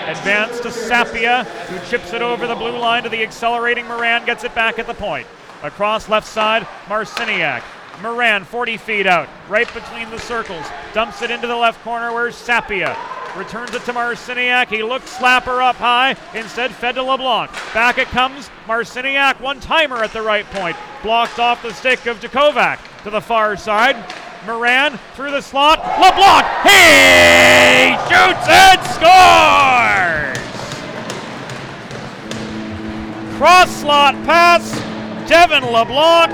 Advanced to Sapia, who chips it over the blue line to the accelerating Moran, gets it back at the point. Across left side, Marciniak. Moran 40 feet out, right between the circles. Dumps it into the left corner where Sapia returns it to Marciniak. He looks slapper up high, instead fed to LeBlanc. Back it comes, Marciniak, one-timer at the right point. Blocked off the stick of Jakovac to the far side. Moran through the slot. LeBlanc, he shoots and scores! Cross slot pass, Devin LeBlanc,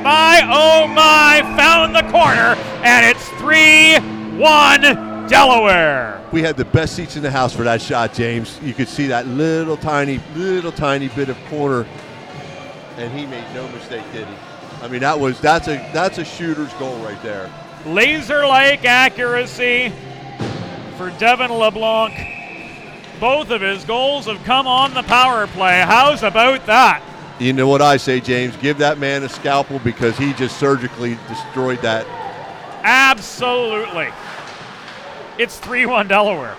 my oh my, found the corner, and it's 3-1 Delaware. We had the best seats in the house for that shot, James. You could see that little tiny bit of corner, and he made no mistake, did he? I mean, that's a shooter's goal right there. Laser-like accuracy for Devin LeBlanc. Both of his goals have come on the power play. How's about that? You know what I say, James? Give that man a scalpel because he just surgically destroyed that. Absolutely. It's 3-1 Delaware.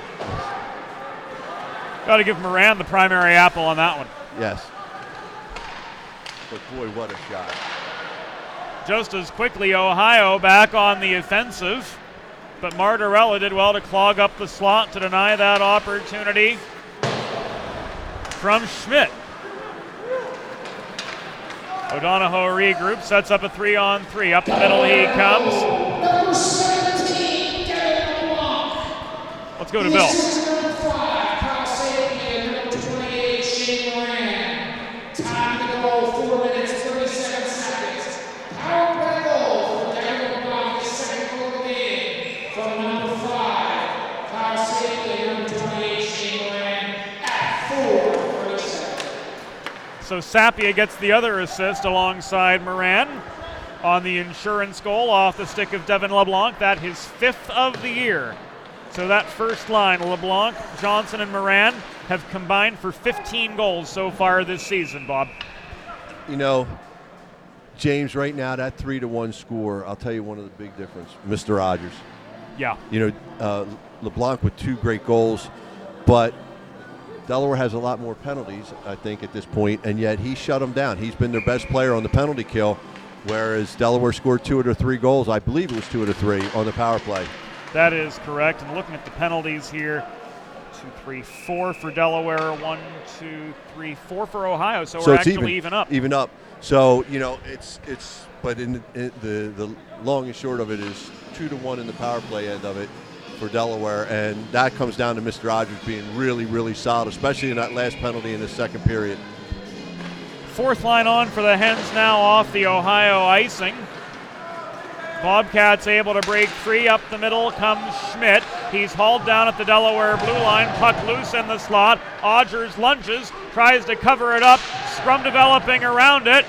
Got to give Moran the primary apple on that one. Yes. But boy, what a shot. Just as quickly, Ohio back on the offensive, but Martorella did well to clog up the slot to deny that opportunity from Schmidt. O'Donohoe regroups, sets up a 3-on-3. Up the middle he comes. Number 17, Devin LeBlanc. Let's go to Bill. This is number 5, Kyle Sapien. Number 28, Shane Moran. Time to goal, 4 minutes, 37 seconds. Power play goal for Devin LeBlanc, his second goal of the game. From number 5, Kyle Sapien. Number 28, Shane Moran at 4:37. So Sapia gets the other assist alongside Moran on the insurance goal off the stick of Devin LeBlanc. That his 5th of the year. So that first line, LeBlanc, Johnson, and Moran have combined for 15 goals so far this season, Bob. You know, James, right now, that 3-1 score, I'll tell you one of the big difference, Mr. Rogers. Yeah. You know, LeBlanc with 2 great goals, but Delaware has a lot more penalties, I think, at this point, and yet he shut them down. He's been their best player on the penalty kill, whereas Delaware scored 2 of their 3 goals. I believe it was 2 of the 3 on the power play. That is correct. And looking at the penalties here, 2, 3, 4 for Delaware, 1, 2, 3, 4 for Ohio. So we're it's actually even up. Even up. So, you know, but in the long and short of it is 2-1 in the power play end of it for Delaware, and that comes down to Mr. Rogers being really, really solid, especially in that last penalty in the second period. 4th line on for the Hens now off the Ohio icing. Bobcats able to break free. Up the middle comes Schmidt. He's hauled down at the Delaware blue line. Puck loose in the slot. Odgers lunges, tries to cover it up. Scrum developing around it.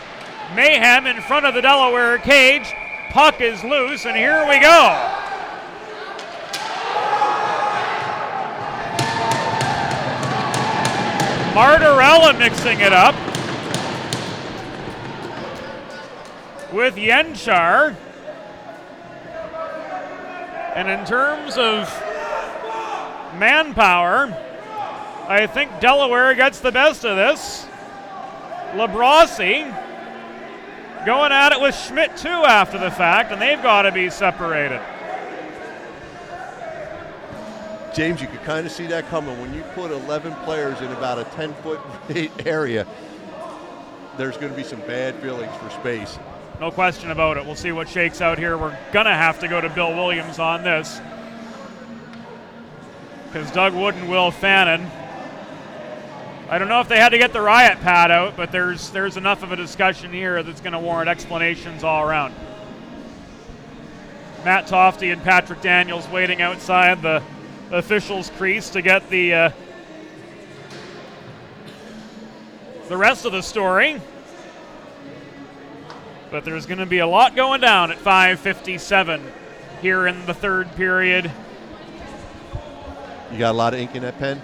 Mayhem in front of the Delaware cage. Puck is loose, and here we go. Martorella mixing it up with Yenchar. And in terms of manpower, I think Delaware gets the best of this. Labrossi going at it with Schmidt too after the fact, and they've got to be separated. James, you could kind of see that coming. When you put 11 players in about a 10-foot area, there's going to be some bad feelings for space. No question about it. We'll see what shakes out here. We're going to have to go to Bill Williams on this, because Doug Wood and Will Fannin, I don't know if they had to get the riot pad out, but there's enough of a discussion here that's going to warrant explanations all around. Matt Tofty and Patrick Daniels waiting outside the officials' crease to get the rest of the story. But there's going to be a lot going down at 5:57 here in the third period. You got a lot of ink in that pen?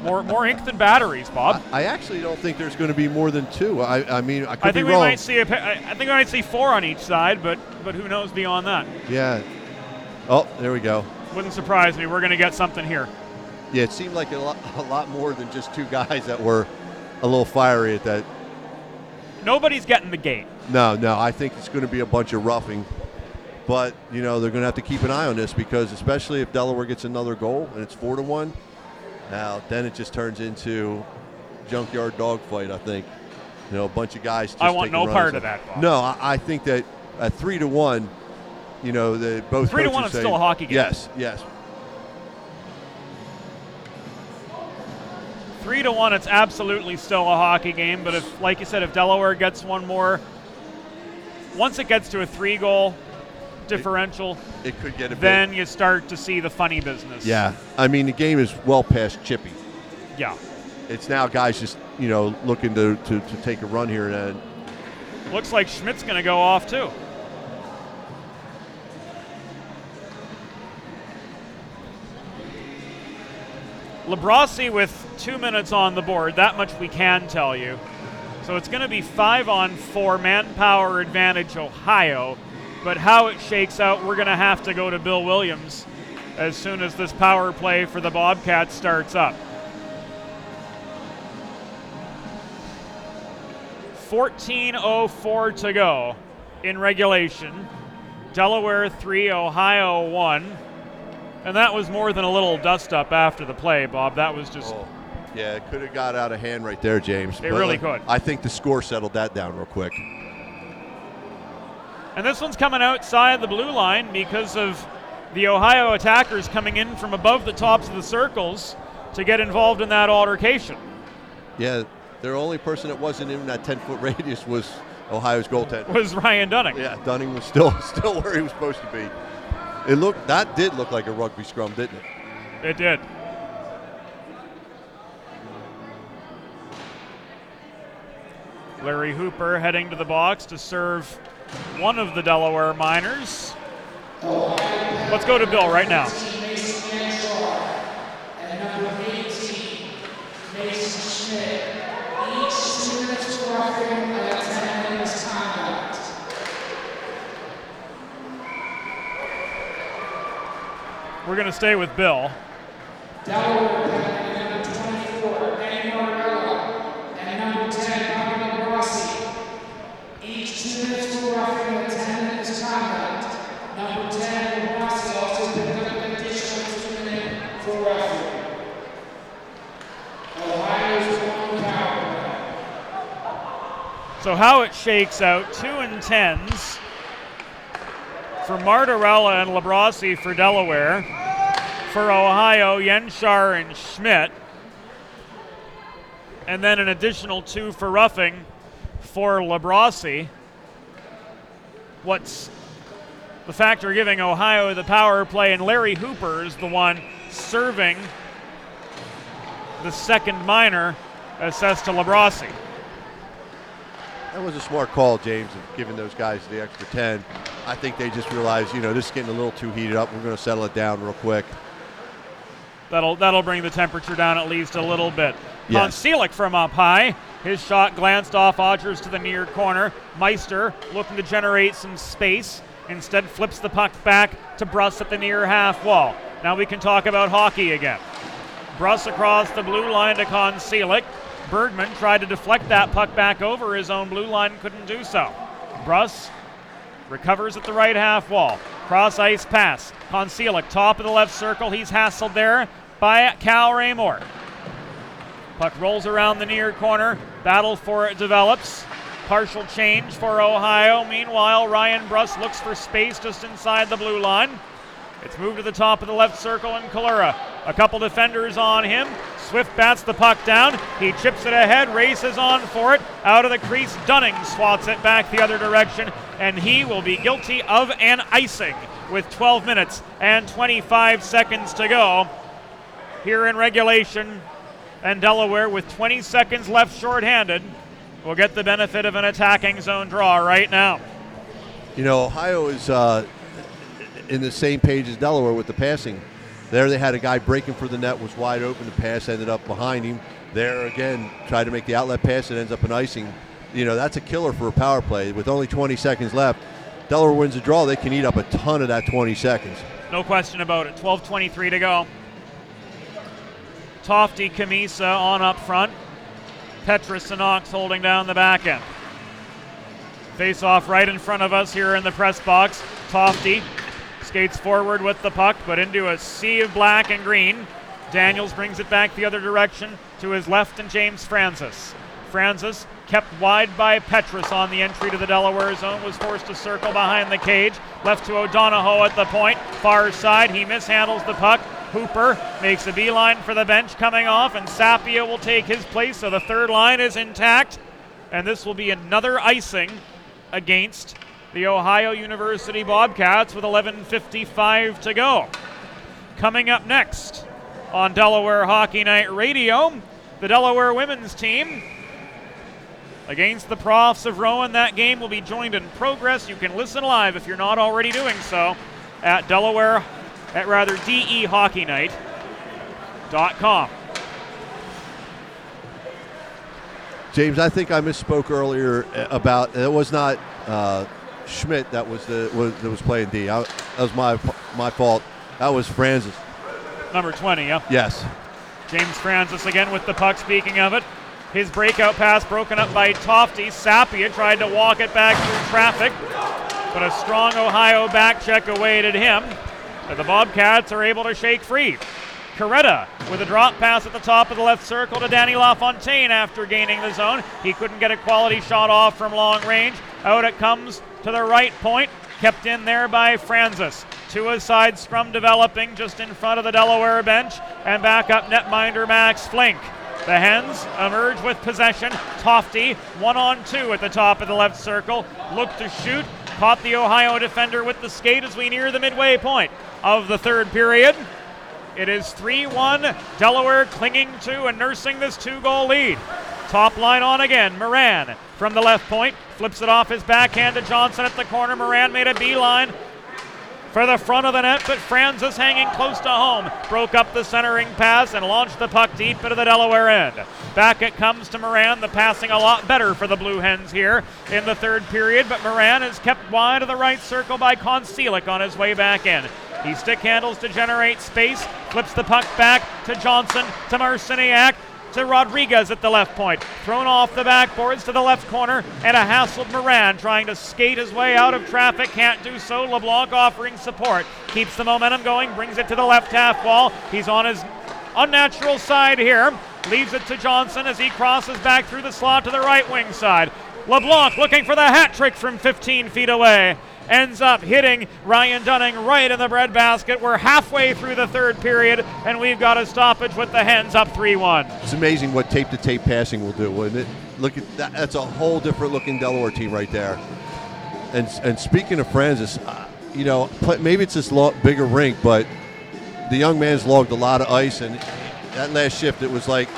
More ink than batteries, Bob. I actually don't think there's going to be more than 2. I mean, I could I think be we wrong. might see I think we might see 4 on each side, but who knows beyond that? Yeah. Oh, there we go. Wouldn't surprise me. We're going to get something here. Yeah, it seemed like a lot more than just 2 guys that were a little fiery at that. Nobody's getting the gate. No, I think it's going to be a bunch of roughing. But, they're going to have to keep an eye on this, because especially if Delaware gets another goal and it's 4-1, now then it just turns into junkyard dogfight, I think. A bunch of guys just I want taking no part runs. of that, Bob. No, I think that at 3-1, they both 3-1 is still a hockey game. Yes. 3-1, it's absolutely still a hockey game, but if, like you said, if Delaware gets one more, once it gets to a 3-goal differential, it could get a then bit. you start to see the funny business. Yeah. I mean, the game is well past chippy. Yeah. It's now guys just, looking to take a run here. And Looks like Schmidt's going to go off too. Labrossi with 2 minutes on the board. That much we can tell you. So it's going to be 5-on-4 manpower advantage Ohio. But how it shakes out, we're going to have to go to Bill Williams as soon as this power play for the Bobcats starts up. 14:04 to go in regulation. Delaware 3, Ohio 1. And that was more than a little dust-up after the play, Bob. That was just... Oh, yeah, it could have got out of hand right there, James. It really could. I think the score settled that down real quick. And this one's coming outside the blue line because of the Ohio attackers coming in from above the tops of the circles to get involved in that altercation. Yeah, their only person that wasn't in that 10-foot radius was Ohio's goaltender. Was Ryan Dunning. Yeah, Dunning was still where he was supposed to be. That did look like a rugby scrum, didn't it? It did. Larry Hooper heading to the box to serve one of the Delaware minors. Let's go to Bill right now. And number 18, Mason Schmidt. Each 2 minutes for roughing and 10 minutes conduct. We're going to stay with Bill. Delaware and number 24, Benny Morella. And number 10, Robin Rossi. Each 2 minutes for roughing and 10 minutes conduct. Number 10, Rossi also picked up an additional 2 minutes for roughing. Ohio's on power play. So how it shakes out, 2 and 10s for Martorella and Labrossi for Delaware. For Ohio, Yenshar and Schmidt. And then an additional 2 for roughing for Labrossi. What's the factor giving Ohio the power play, and Larry Hooper is the one serving the second minor assessed to Labrossi. That was a smart call, James, of giving those guys the extra 10. I think they just realized, this is getting a little too heated up. We're going to settle it down real quick. That'll bring the temperature down at least a little bit. Yes. Konselic from up high. His shot glanced off Odgers to the near corner. Meister looking to generate some space. Instead flips the puck back to Bruss at the near half wall. Now we can talk about hockey again. Bruss across the blue line to Konselic. Bergman tried to deflect that puck back over his own blue line, couldn't do so. Bruss recovers at the right half wall. Cross ice pass. Koncelik, top of the left circle. He's hassled there by Cal Raymore. Puck rolls around the near corner. Battle for it develops. Partial change for Ohio. Meanwhile, Ryan Bruss looks for space just inside the blue line. It's moved to the top of the left circle in Kalura. A couple defenders on him. Swift bats the puck down. He chips it ahead, races on for it. Out of the crease, Dunning swats it back the other direction, and he will be guilty of an icing with 12 minutes and 25 seconds to go here in regulation. And Delaware, with 20 seconds left shorthanded, will get the benefit of an attacking zone draw right now. You know, Ohio is in the same page as Delaware with the passing. There they had a guy breaking for the net, was wide open. The pass ended up behind him. There again, tried to make the outlet pass. It ends up an icing. You know, that's a killer for a power play. With only 20 seconds left, Delaware wins the draw. They can eat up a ton of that 20 seconds. No question about it. 12:23 to go. Tofty, Kamisa on up front. Petrus and Knox holding down the back end. Face off right in front of us here in the press box. Tofty skates forward with the puck, but into a sea of black and green. Daniels brings it back the other direction to his left and James Francis. Francis, kept wide by Petrus on the entry to the Delaware zone, was forced to circle behind the cage. Left to O'Donohoe at the point. Far side, he mishandles the puck. Hooper makes a beeline for the bench coming off, and Sapia will take his place, so the third line is intact. And this will be another icing against the Ohio University Bobcats with 11:55 to go. Coming up next on Delaware Hockey Night Radio, the Delaware women's team against the Profs of Rowan. That game will be joined in progress. You can listen live if you're not already doing so at DeHockeyNight.com. James, I think I misspoke earlier about it was not Schmidt that was playing D. That was my fault. That was Francis. Number 20, yeah. Yes. James Francis again with the puck, speaking of it. His breakout pass broken up by Tofty. Sapia tried to walk it back through traffic, but a strong Ohio back check awaited him. The Bobcats are able to shake free. Coretta with a drop pass at the top of the left circle to Danny LaFontaine after gaining the zone. He couldn't get a quality shot off from long range. Out it comes to the right point, kept in there by Francis. To a side scrum developing just in front of the Delaware bench, and back up netminder Max Flink. The Hens emerge with possession. Tofty 1-on-2 at the top of the left circle. Looked to shoot. Caught the Ohio defender with the skate as we near the midway point of the third period. It is 3-1. Delaware clinging to and nursing this 2-goal lead. Top line on again. Moran from the left point. Flips it off his backhand to Johnson at the corner. Moran made a beeline for the front of the net, but Francis hanging close to home. Broke up the centering pass and launched the puck deep into the Delaware end. Back it comes to Moran. The passing a lot better for the Blue Hens here in the third period, but Moran is kept wide of the right circle by Koncelik on his way back in. He stick handles to generate space, flips the puck back to Johnson, to Marciniak, to Rodriguez at the left point. Thrown off the backboards to the left corner, and a hassled Moran trying to skate his way out of traffic. Can't do so. LeBlanc offering support. Keeps the momentum going, brings it to the left half wall. He's on his unnatural side here. Leaves it to Johnson as he crosses back through the slot to the right wing side. LeBlanc looking for the hat trick from 15 feet away. Ends up hitting Ryan Dunning right in the breadbasket. We're halfway through the third period, and we've got a stoppage with the Hens up 3-1. It's amazing what tape-to-tape passing will do, wouldn't it? Look at that. That's a whole different looking Delaware team right there. And speaking of Francis, you know, maybe it's this bigger rink, but the young man's logged a lot of ice, and that last shift, it was like,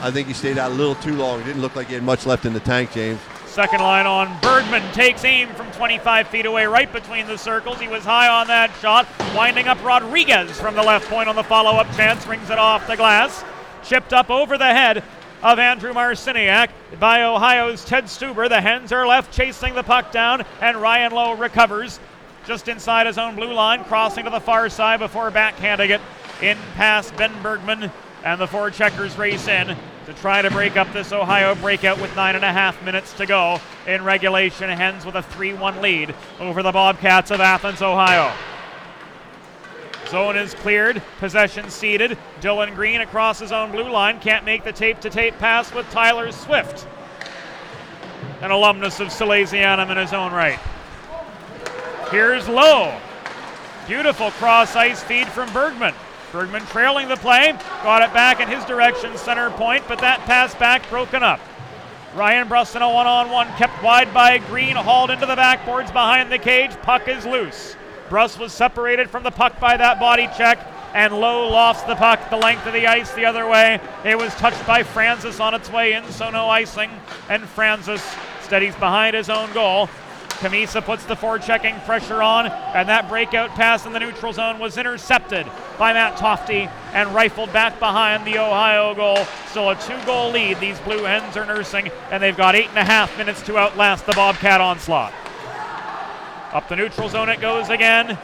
I think he stayed out a little too long. It didn't look like he had much left in the tank, James. Second line on. Bergman takes aim from 25 feet away right between the circles. He was high on that shot. Winding up Rodriguez from the left point on the follow-up chance. Brings it off the glass. Chipped up over the head of Andrew Marciniak by Ohio's Ted Stuber. The Hens are left chasing the puck down, and Ryan Lowe recovers just inside his own blue line, crossing to the far side before backhanding it in past Ben Bergman, and the four checkers race in to try to break up this Ohio breakout with 9.5 minutes to go in regulation. Hens with a 3-1 lead over the Bobcats of Athens, Ohio. Zone is cleared, possession ceded. Dylan Green across his own blue line, can't make the tape-to-tape pass with Tyler Swift, an alumnus of Salesianum in his own right. Here's Lowe. Beautiful cross-ice feed from Bergman. Bergman trailing the play, got it back in his direction, center point, but that pass back broken up. Ryan Brusson a one-on-one, kept wide by Green, hauled into the backboards behind the cage, puck is loose. Bruss was separated from the puck by that body check, and Lowe lofts the puck the length of the ice the other way. It was touched by Francis on its way in, so no icing, and Francis steadies behind his own goal. Kamisa puts the forechecking pressure on, and that breakout pass in the neutral zone was intercepted by Matt Tofty and rifled back behind the Ohio goal. Still a 2-goal lead these Blue Hens are nursing, and they've got 8.5 minutes to outlast the Bobcat onslaught. Up the neutral zone it goes again,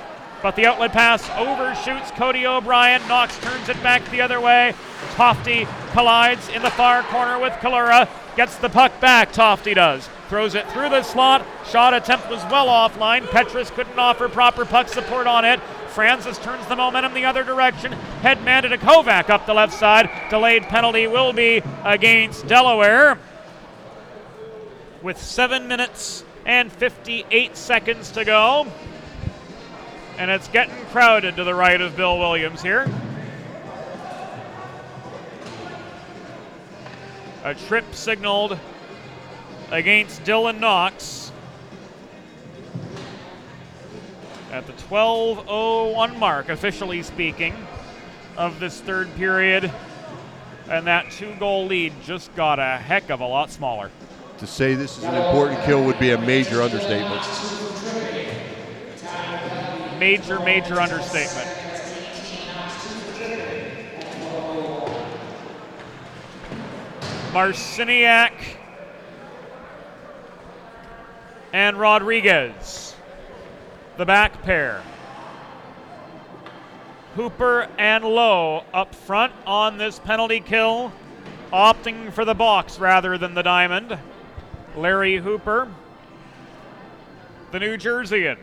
but the outlet pass overshoots Cody O'Brien. Knox turns it back the other way. Tofty collides in the far corner with Kalura. Gets the puck back, Tofty does. Throws it through the slot. Shot attempt was well offline. Petrus couldn't offer proper puck support on it. Francis turns the momentum the other direction. Head man to Kovac up the left side. Delayed penalty will be against Delaware. With 7 minutes and 58 seconds to go. And it's getting crowded to the right of Bill Williams here. A trip signaled against Dylan Knox at the 12:01 mark, officially speaking, of this third period. And that 2-goal lead just got a heck of a lot smaller. To say this is an important kill would be a major understatement. Major, major understatement. Marciniak and Rodriguez, the back pair. Hooper and Lowe up front on this penalty kill, opting for the box rather than the diamond. Larry Hooper, the New Jerseyan,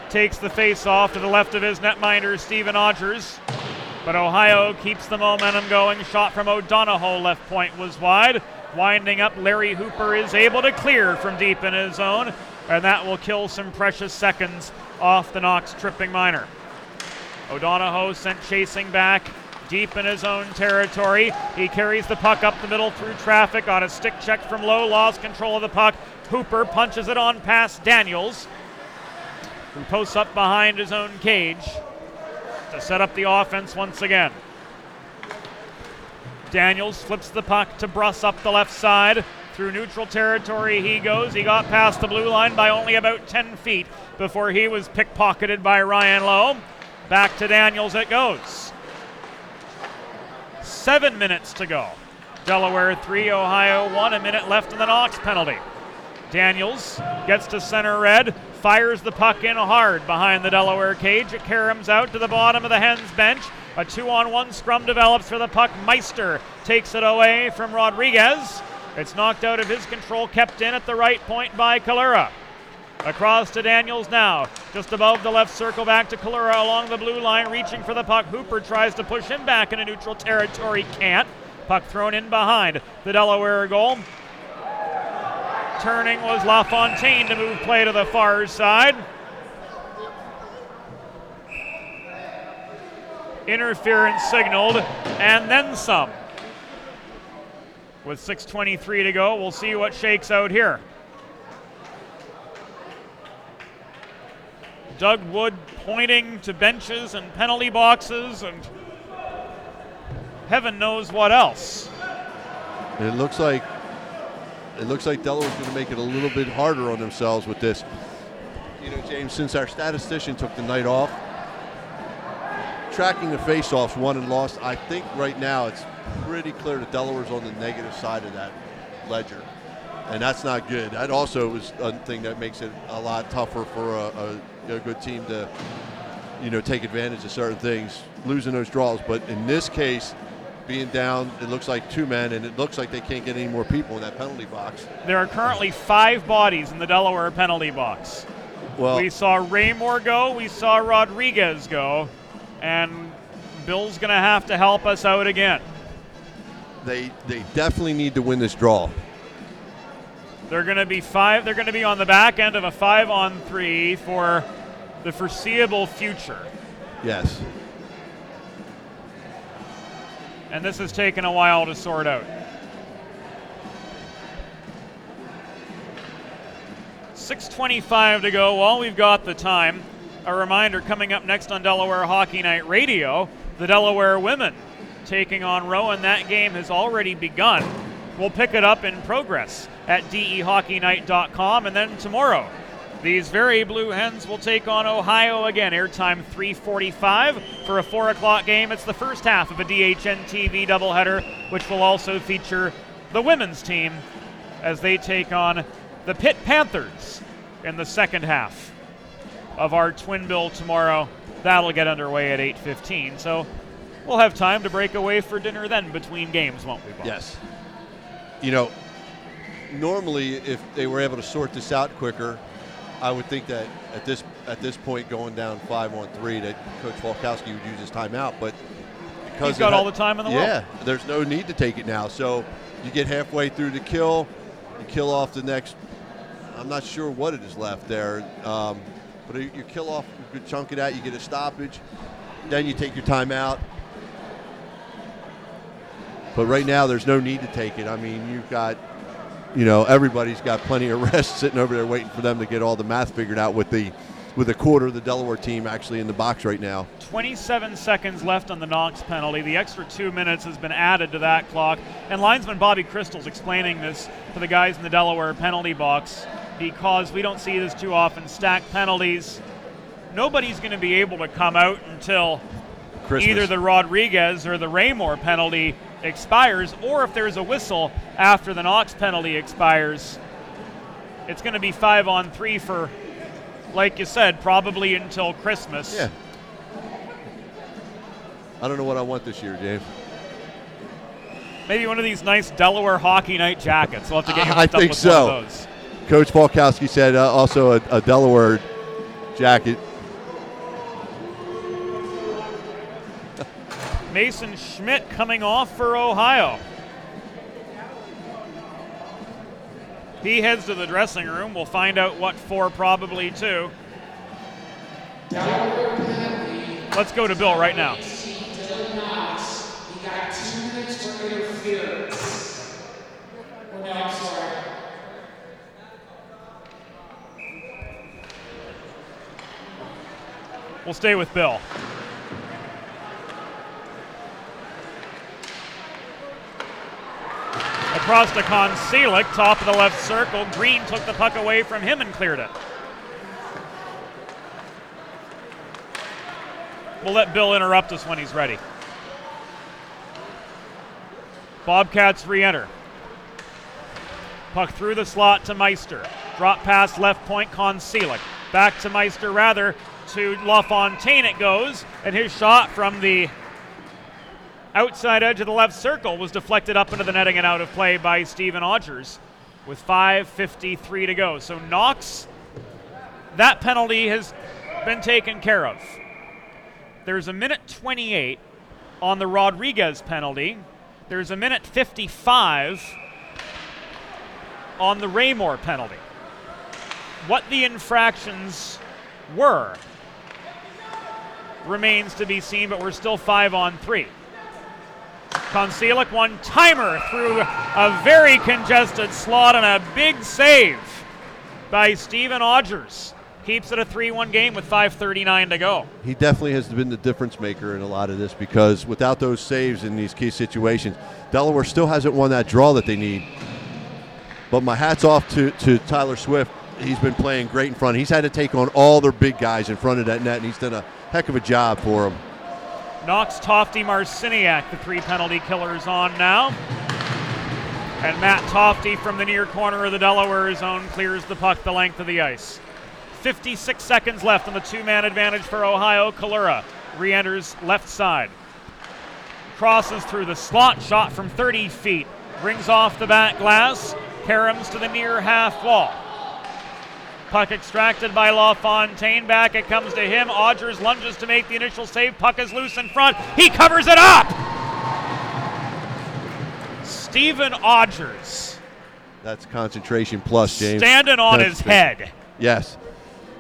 takes the face-off to the left of his netminder, Stephen Odgers. But Ohio keeps the momentum going. Shot from O'Donohoe, left point was wide. Winding up, Larry Hooper is able to clear from deep in his zone, and that will kill some precious seconds off the Knox tripping minor. O'Donohoe sent chasing back deep in his own territory. He carries the puck up the middle through traffic on a stick check from Lowe, lost control of the puck. Hooper punches it on past Daniels, who posts up behind his own cage to set up the offense once again. Daniels flips the puck to Bruss up the left side. Through neutral territory he goes. He got past the blue line by only about 10 feet before he was pickpocketed by Ryan Lowe. Back to Daniels it goes. 7 minutes to go. Delaware 3, Ohio 1, a minute left in the Knox penalty. Daniels gets to center red, fires the puck in hard behind the Delaware cage. It caroms out to the bottom of the Hens bench. A 2-on-1 scrum develops for the puck. Meister takes it away from Rodriguez. It's knocked out of his control, kept in at the right point by Kalura. Across to Daniels now, just above the left circle, back to Kalura along the blue line, reaching for the puck. Hooper tries to push him back into neutral territory, can't. Puck thrown in behind the Delaware goal. Turning was LaFontaine to move play to the far side. Interference signaled, and then some. With 6:23 to go, we'll see what shakes out here. Doug Wood pointing to benches and penalty boxes and heaven knows what else. It looks like Delaware's going to make it a little bit harder on themselves with this. You know, James, since our statistician took the night off, tracking the face-offs won and lost, I think right now it's pretty clear that Delaware's on the negative side of that ledger, and that's not good. That also is a thing that makes it a lot tougher for a good team to, you know, take advantage of certain things. losing those draws. But in this case, being down, it looks like 2 men, and it looks like they can't get any more people in that penalty box. There are currently 5 bodies in the Delaware penalty box. Well, We saw Raymore go, we saw Rodriguez go, and Bill's going to have to help us out again. they definitely need to win this draw. They're going to be 5. They're going to be on the back end of a 5-on-3 for the foreseeable future. Yes. And this has taken a while to sort out. 6:25 to go while we've got the time. A reminder, coming up next on Delaware Hockey Night Radio, the Delaware women taking on Rowan. That game has already begun. We'll pick it up in progress at dehockeynight.com. And then tomorrow, these very Blue Hens will take on Ohio again. Airtime 3:45 for a 4 o'clock game. It's the first half of a DHN TV doubleheader, which will also feature the women's team as they take on the Pitt Panthers in the second half of our twin bill tomorrow. That'll get underway at 8:15. So we'll have time to break away for dinner then between games, won't we, Bob? Yes. You know, normally if they were able to sort this out quicker, I would think that at this point, going down 5-on-3, that Coach Walkowski would use his timeout. But because he's got all the time in the world. Yeah, there's no need to take it now. So you get halfway through the kill, you kill off the next. I'm not sure what it is left there, but you kill off a good chunk of that. You get a stoppage, then you take your timeout. But right now, there's no need to take it. I mean, you've got. Everybody's got plenty of rest sitting over there waiting for them to get all the math figured out with a quarter of the Delaware team actually in the box right now. 27 seconds left on the Knox penalty. The extra 2 minutes has been added to that clock. And linesman Bobby Crystal's explaining this to the guys in the Delaware penalty box because we don't see this too often. Stacked penalties. Nobody's going to be able to come out until Christmas. Either the Rodriguez or the Raymore penalty expires, or if there's a whistle after the Knox penalty expires. It's going to be 5-on-3 for, like you said, probably until Christmas. Yeah. I don't know what I want this year, James. Maybe one of these nice Delaware Hockey Night jackets. We'll have to get you I hooked up think with so. one of those. Coach Walkowski said also a Delaware jacket. Mason Schmidt coming off for Ohio. He heads to the dressing room. We'll find out what for, probably too. Let's go to Bill right now. He got 2 minutes for interference. Oh, no, I'm sorry. We'll stay with Bill. Across to Koncelik, top of the left circle. Green took the puck away from him and cleared it. We'll let Bill interrupt us when he's ready. Bobcats re-enter. Puck through the slot to Meister. Drop pass left point, Koncelik. Back to Meister, rather, to LaFontaine it goes. And his shot from the outside edge of the left circle was deflected up into the netting and out of play by Stephen Odgers with 5:53 to go. So Knox, that penalty has been taken care of. There's a minute 28 on the Rodriguez penalty. There's a minute 55 on the Raymore penalty. What the infractions were remains to be seen, but we're still 5-on-3. Koncelik, one-timer through a very congested slot and a big save by Stephen Odgers. Keeps it a 3-1 game with 5:39 to go. He definitely has been the difference maker in a lot of this because without those saves in these key situations, Delaware still hasn't won that draw that they need. But my hat's off to Tyler Swift. He's been playing great in front. He's had to take on all their big guys in front of that net, and he's done a heck of a job for them. Knox, Tofty, Marciniak, the 3 penalty killers on now. And Matt Tofty from the near corner of the Delaware zone clears the puck the length of the ice. 56 seconds left on the 2-man advantage for Ohio. Kalura re-enters left side. Crosses through the slot, shot from 30 feet. Rings off the back glass, caroms to the near half wall. Puck extracted by LaFontaine. Back it comes to him. Odgers lunges to make the initial save. Puck is loose in front. He covers it up! Steven Odgers. That's concentration plus, James. Standing on his head. Yes.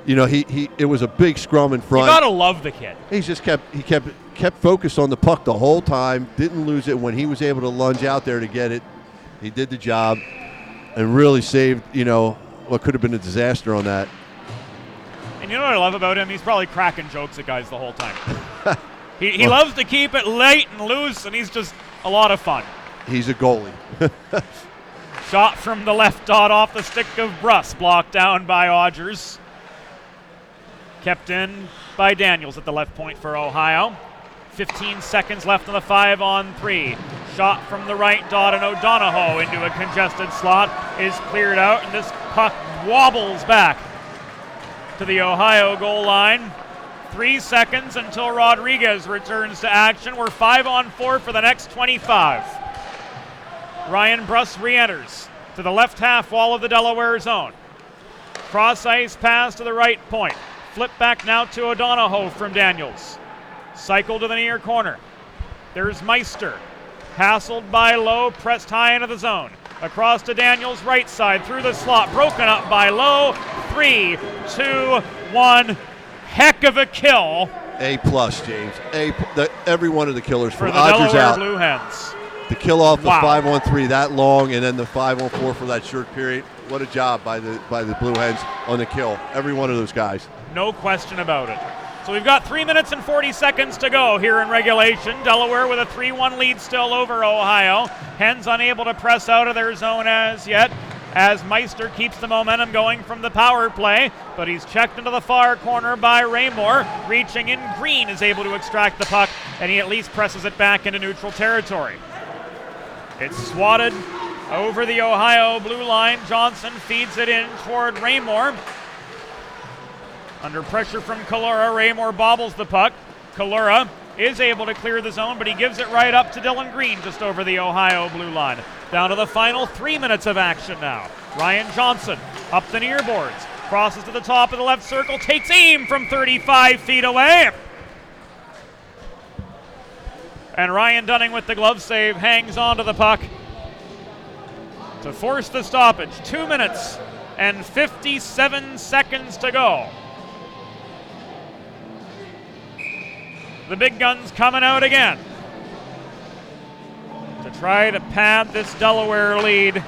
You know, it was a big scrum in front. You gotta love the kid. He just kept focused on the puck the whole time, didn't lose it. When he was able to lunge out there to get it, he did the job and really saved, you know, what could have been a disaster on that. And you know what I love about him? He's probably cracking jokes at guys the whole time. He loves to keep it light and loose, and he's just a lot of fun. He's a goalie. Shot from the left dot off the stick of Bruss, blocked down by Odgers. Kept in by Daniels at the left point for Ohio. 15 seconds left on the 5-on-3. Shot from the right dot, and O'Donohoe into a congested slot is cleared out, and this puck wobbles back to the Ohio goal line. 3 seconds until Rodriguez returns to action. We're 5-on-4 for the next 25. Ryan Bruss re-enters to the left half wall of the Delaware zone. Cross ice pass to the right point. Flip back now to O'Donohoe from Daniels. Cycle to the near corner. There's Meister. Hassled by Lowe, pressed high into the zone. Across to Daniels, right side, through the slot. Broken up by Lowe. 3, 2, 1. Heck of a kill. A plus, James. Every one of the killers for from the Odgers Delaware out. Blue Hens. To kill off the Wow. 5-on-3 that long, and then the 5-on-4 for that short period. What a job by the Blue Hens on the kill. Every one of those guys. No question about it. So we've got 3 minutes and 40 seconds to go here in regulation. Delaware with a 3-1 lead still over Ohio. Hens unable to press out of their zone as yet, as Meister keeps the momentum going from the power play, but he's checked into the far corner by Raymore. Reaching in, Green is able to extract the puck, and he at least presses it back into neutral territory. It's swatted over the Ohio blue line. Johnson feeds it in toward Raymore. Under pressure from Kalura, Raymore bobbles the puck. Kalura is able to clear the zone, but he gives it right up to Dylan Green just over the Ohio blue line. Down to the final 3 minutes of action now. Ryan Johnson up the near boards. Crosses to the top of the left circle. Takes aim from 35 feet away. And Ryan Dunning with the glove save hangs onto the puck to force the stoppage. 2 minutes and 57 seconds to go. The big guns coming out again to try to pad this Delaware lead.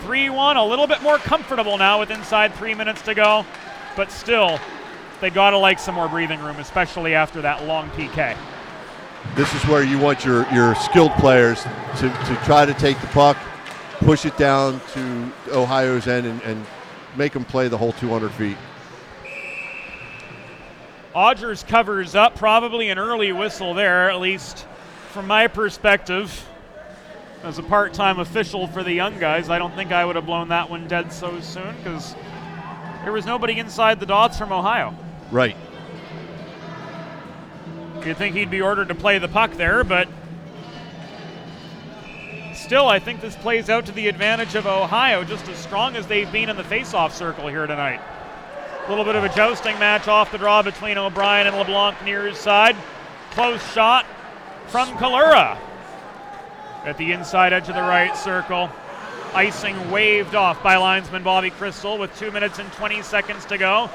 3-1, a little bit more comfortable now with inside 3 minutes to go, but still, they gotta like some more breathing room, especially after that long PK. This is where you want your skilled players to try to take the puck, push it down to Ohio's end, and make them play the whole 200 feet. Odgers covers up, probably an early whistle there, at least from my perspective. As a part-time official for the young guys, I don't think I would have blown that one dead so soon, because there was nobody inside the dots from Ohio. Right. You'd think he'd be ordered to play the puck there, but still, I think this plays out to the advantage of Ohio, just as strong as they've been in the face-off circle here tonight. A little bit of a jousting match off the draw between O'Brien and LeBlanc near his side. Close shot from Kalura at the inside edge of the right circle. Icing waved off by linesman Bobby Crystal with 2 minutes and 20 seconds to go.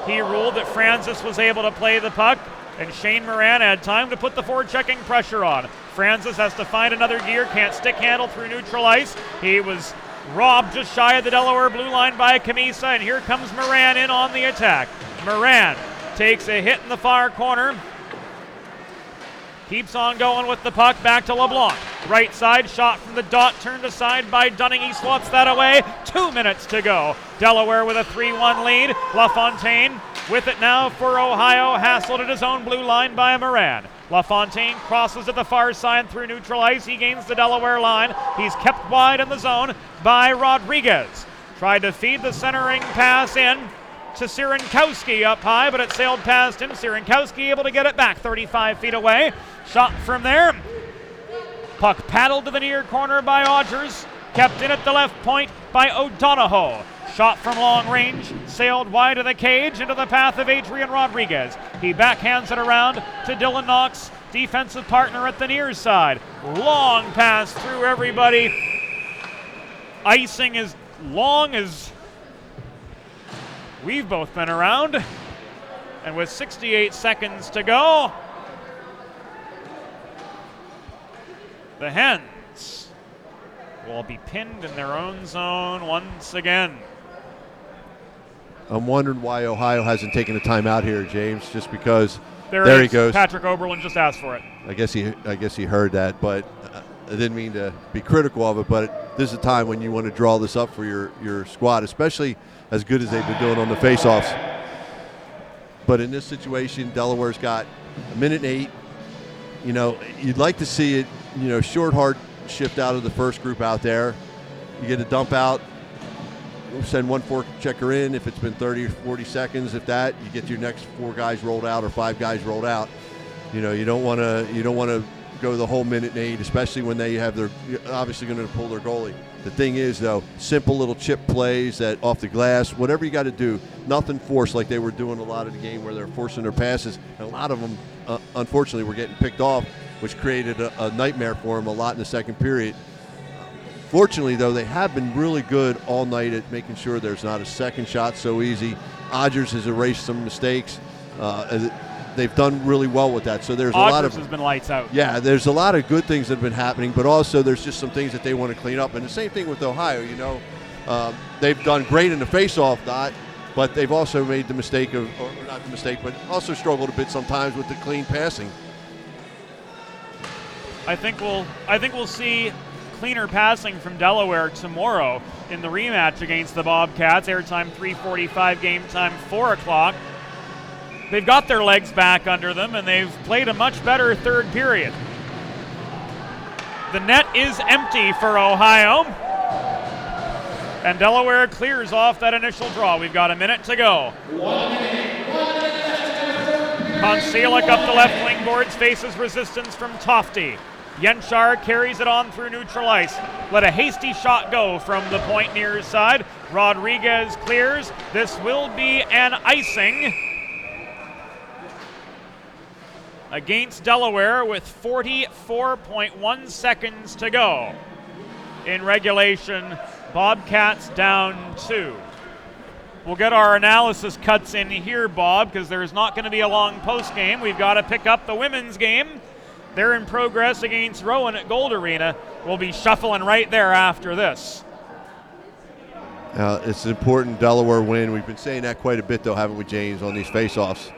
He ruled that Francis was able to play the puck, and Shane Moran had time to put the forechecking pressure on. Francis has to find another gear, can't stick handle through neutral ice. He was robbed just shy of the Delaware blue line by Camisa, and here comes Moran in on the attack. Moran takes a hit in the far corner. Keeps on going with the puck back to LeBlanc. Right side shot from the dot, turned aside by Dunning. He swats that away. 2 minutes to go. Delaware with a 3-1 lead. LaFontaine with it now for Ohio. Hassled at his own blue line by Moran. LaFontaine crosses to the far side through neutral ice. He gains the Delaware line. He's kept wide in the zone by Rodriguez. Tried to feed the centering pass in. to Sierenkowski up high, but it sailed past him. Sierenkowski able to get it back 35 feet away. Shot from there. Puck paddled to the near corner by Odgers. Kept in at the left point by O'Donohoe. Shot from long range, sailed wide of the cage into the path of Adrian Rodriguez. He backhands it around to Dylan Knox, defensive partner at the near side. Long pass through everybody. Icing as long as we've both been around. And with 68 seconds to go, the Hens will be pinned in their own zone once again. I'm wondering why Ohio hasn't taken a timeout here, James, just because there he goes. Patrick Oberlin just asked for it. I guess he heard that, but I didn't mean to be critical of it, but this is a time when you want to draw this up for your squad, especially as good as they've been doing on the faceoffs. But in this situation, Delaware's got 1:08. You know, you'd like to see it, short hard shift out of the first group out there. You get a dump out, send one fork checker in. If it's been 30 or 40 seconds, if that, you get your next 4 guys rolled out or 5 guys rolled out. You don't want to go the whole 1:08, especially when they have you're obviously going to pull their goalie. The thing is, though, simple little chip plays that off the glass, whatever you got to do, nothing forced like they were doing a lot of the game where they're forcing their passes. And a lot of them, unfortunately, were getting picked off, which created a nightmare for them a lot in the second period. Fortunately, though, they have been really good all night at making sure there's not a second shot so easy. Odgers has erased some mistakes. They've done really well with that. So there's a lot of has been lights out. Yeah, there's a lot of good things that have been happening, but also there's just some things that they want to clean up. And the same thing with Ohio. They've done great in the face-off dot, but they've also made the mistake of, or not the mistake, but also struggled a bit sometimes with the clean passing. I think we'll see cleaner passing from Delaware tomorrow in the rematch against the Bobcats. Airtime 3:45, game time 4 o'clock. They've got their legs back under them, and they've played a much better third period. The net is empty for Ohio, and Delaware clears off that initial draw. We've got a minute to go. 1 minute left. Koncelik up the left wing boards, faces resistance from Tofty. Yenchar carries it on through neutral ice. Let a hasty shot go from the point near side. Rodriguez clears. This will be an icing against Delaware with 44.1 seconds to go. In regulation, Bobcats down 2. We'll get our analysis cuts in here, Bob, because there's not going to be a long post game. We've got to pick up the women's game. They're in progress against Rowan at Gold Arena. We'll be shuffling right there after this. It's an important Delaware win. We've been saying that quite a bit, though, haven't we, James, on these face-offs?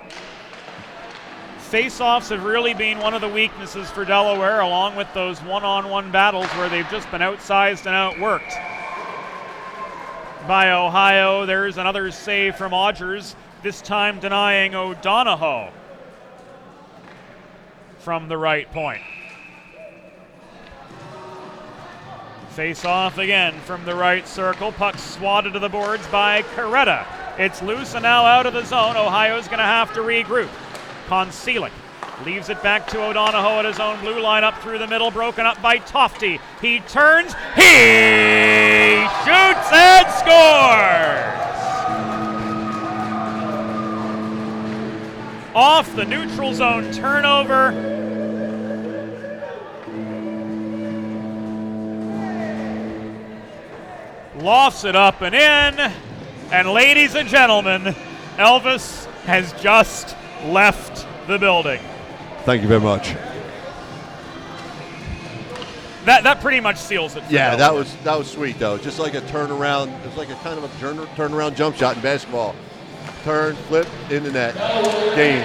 Face-offs have really been one of the weaknesses for Delaware, along with those one-on-one battles where they've just been outsized and outworked by Ohio. There's another save from Odgers, this time denying O'Donohoe from the right point. Face off again from the right circle. Puck swatted to the boards by Coretta. It's loose and now out of the zone. Ohio's going to have to regroup. Koncelik leaves it back to O'Donohoe at his own blue line, up through the middle, broken up by Tofty. He turns, he shoots and scores! Off the neutral zone turnover. Lofts it up and in. And ladies and gentlemen, Elvis has just left the building. Thank you very much. That pretty much seals it. Yeah, that was sweet though. Just like a turnaround. It was like a kind of a turnaround jump shot in basketball. Turn, flip, in the net. Game.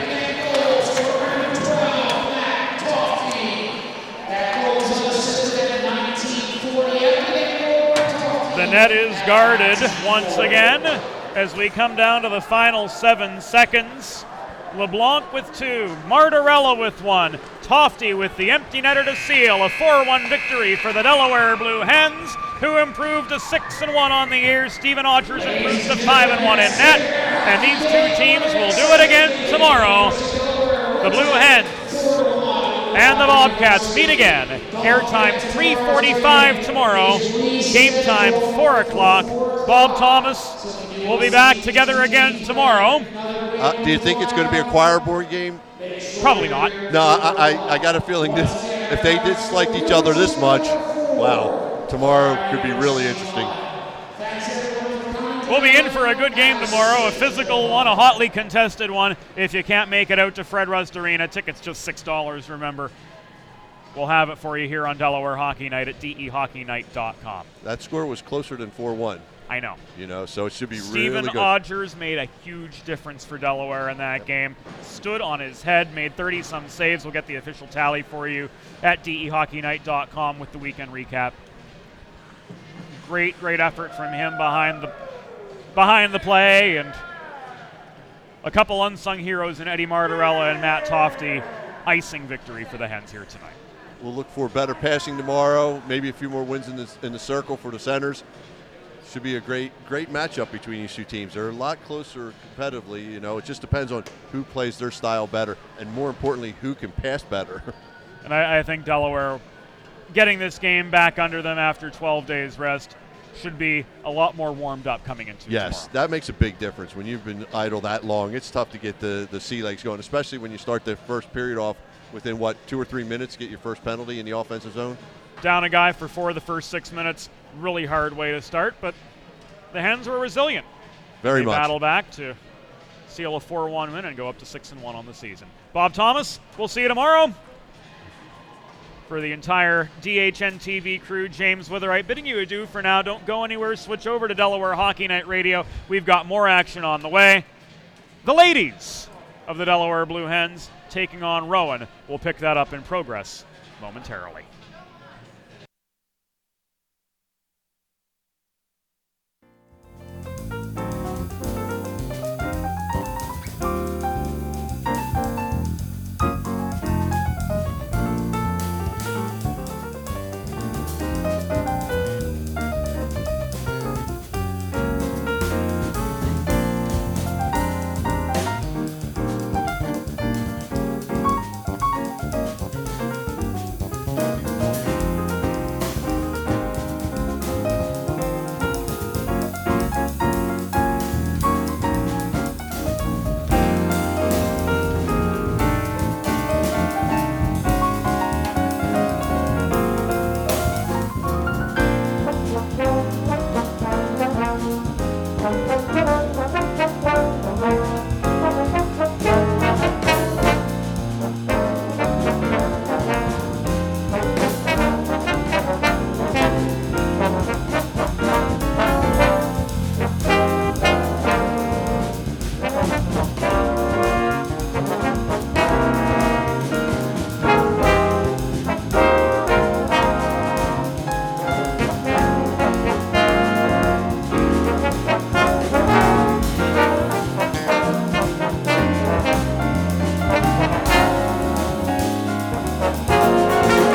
The net is guarded once again as we come down to the final 7 seconds. LeBlanc with 2, Martorella with 1, Tofty with the empty netter to seal. A 4-1 victory for the Delaware Blue Hens, who improved to 6-1 on the year. Stephen Odgers improves to 5-1 in net. And these two teams will do it again tomorrow. The Blue Hens and the Bobcats meet again. Airtime 3:45 tomorrow. Game time 4 o'clock. Bob Thomas will be back together again tomorrow. Do you think it's going to be a choir board game? Probably not. No, I got a feeling this. If they disliked each other this much, wow, tomorrow could be really interesting. We'll be in for a good game tomorrow, a physical one, a hotly contested one. If you can't make it out to Fred Rust Arena, tickets just $6, remember. We'll have it for you here on Delaware Hockey Night at dehockeynight.com. That score was closer than 4-1. I know. You know, so it should be Steven really good. Odgers made a huge difference for Delaware in that game. Stood on his head, made 30-some saves. We'll get the official tally for you at dehockeynight.com with the weekend recap. Great effort from him behind the play, and a couple unsung heroes in Eddie Martorella and Matt Tofty icing victory for the Hens here tonight. We'll look for better passing tomorrow, maybe a few more wins in the circle for the centers. Should be a great matchup between these two teams. They're a lot closer competitively. You know, it just depends on who plays their style better, and more importantly, who can pass better. And I think Delaware getting this game back under them after 12 days rest should be a lot more warmed up coming into Yes, tomorrow. that makes a big difference. When you've been idle that long, it's tough to get the sea legs going, especially when you start the first period off within, 2 or 3 minutes, get your first penalty in the offensive zone. Down a guy for 4 of the first 6 minutes. Really hard way to start, but the Hens were resilient. Very they much. Battle back to seal a 4-1 win and go up to 6-1 on the season. Bob Thomas, we'll see you tomorrow. For the entire DHN TV crew, James Witherite bidding you adieu for now. Don't go anywhere. Switch over to Delaware Hockey Night Radio. We've got more action on the way. The ladies of the Delaware Blue Hens taking on Rowan. We'll pick that up in progress momentarily.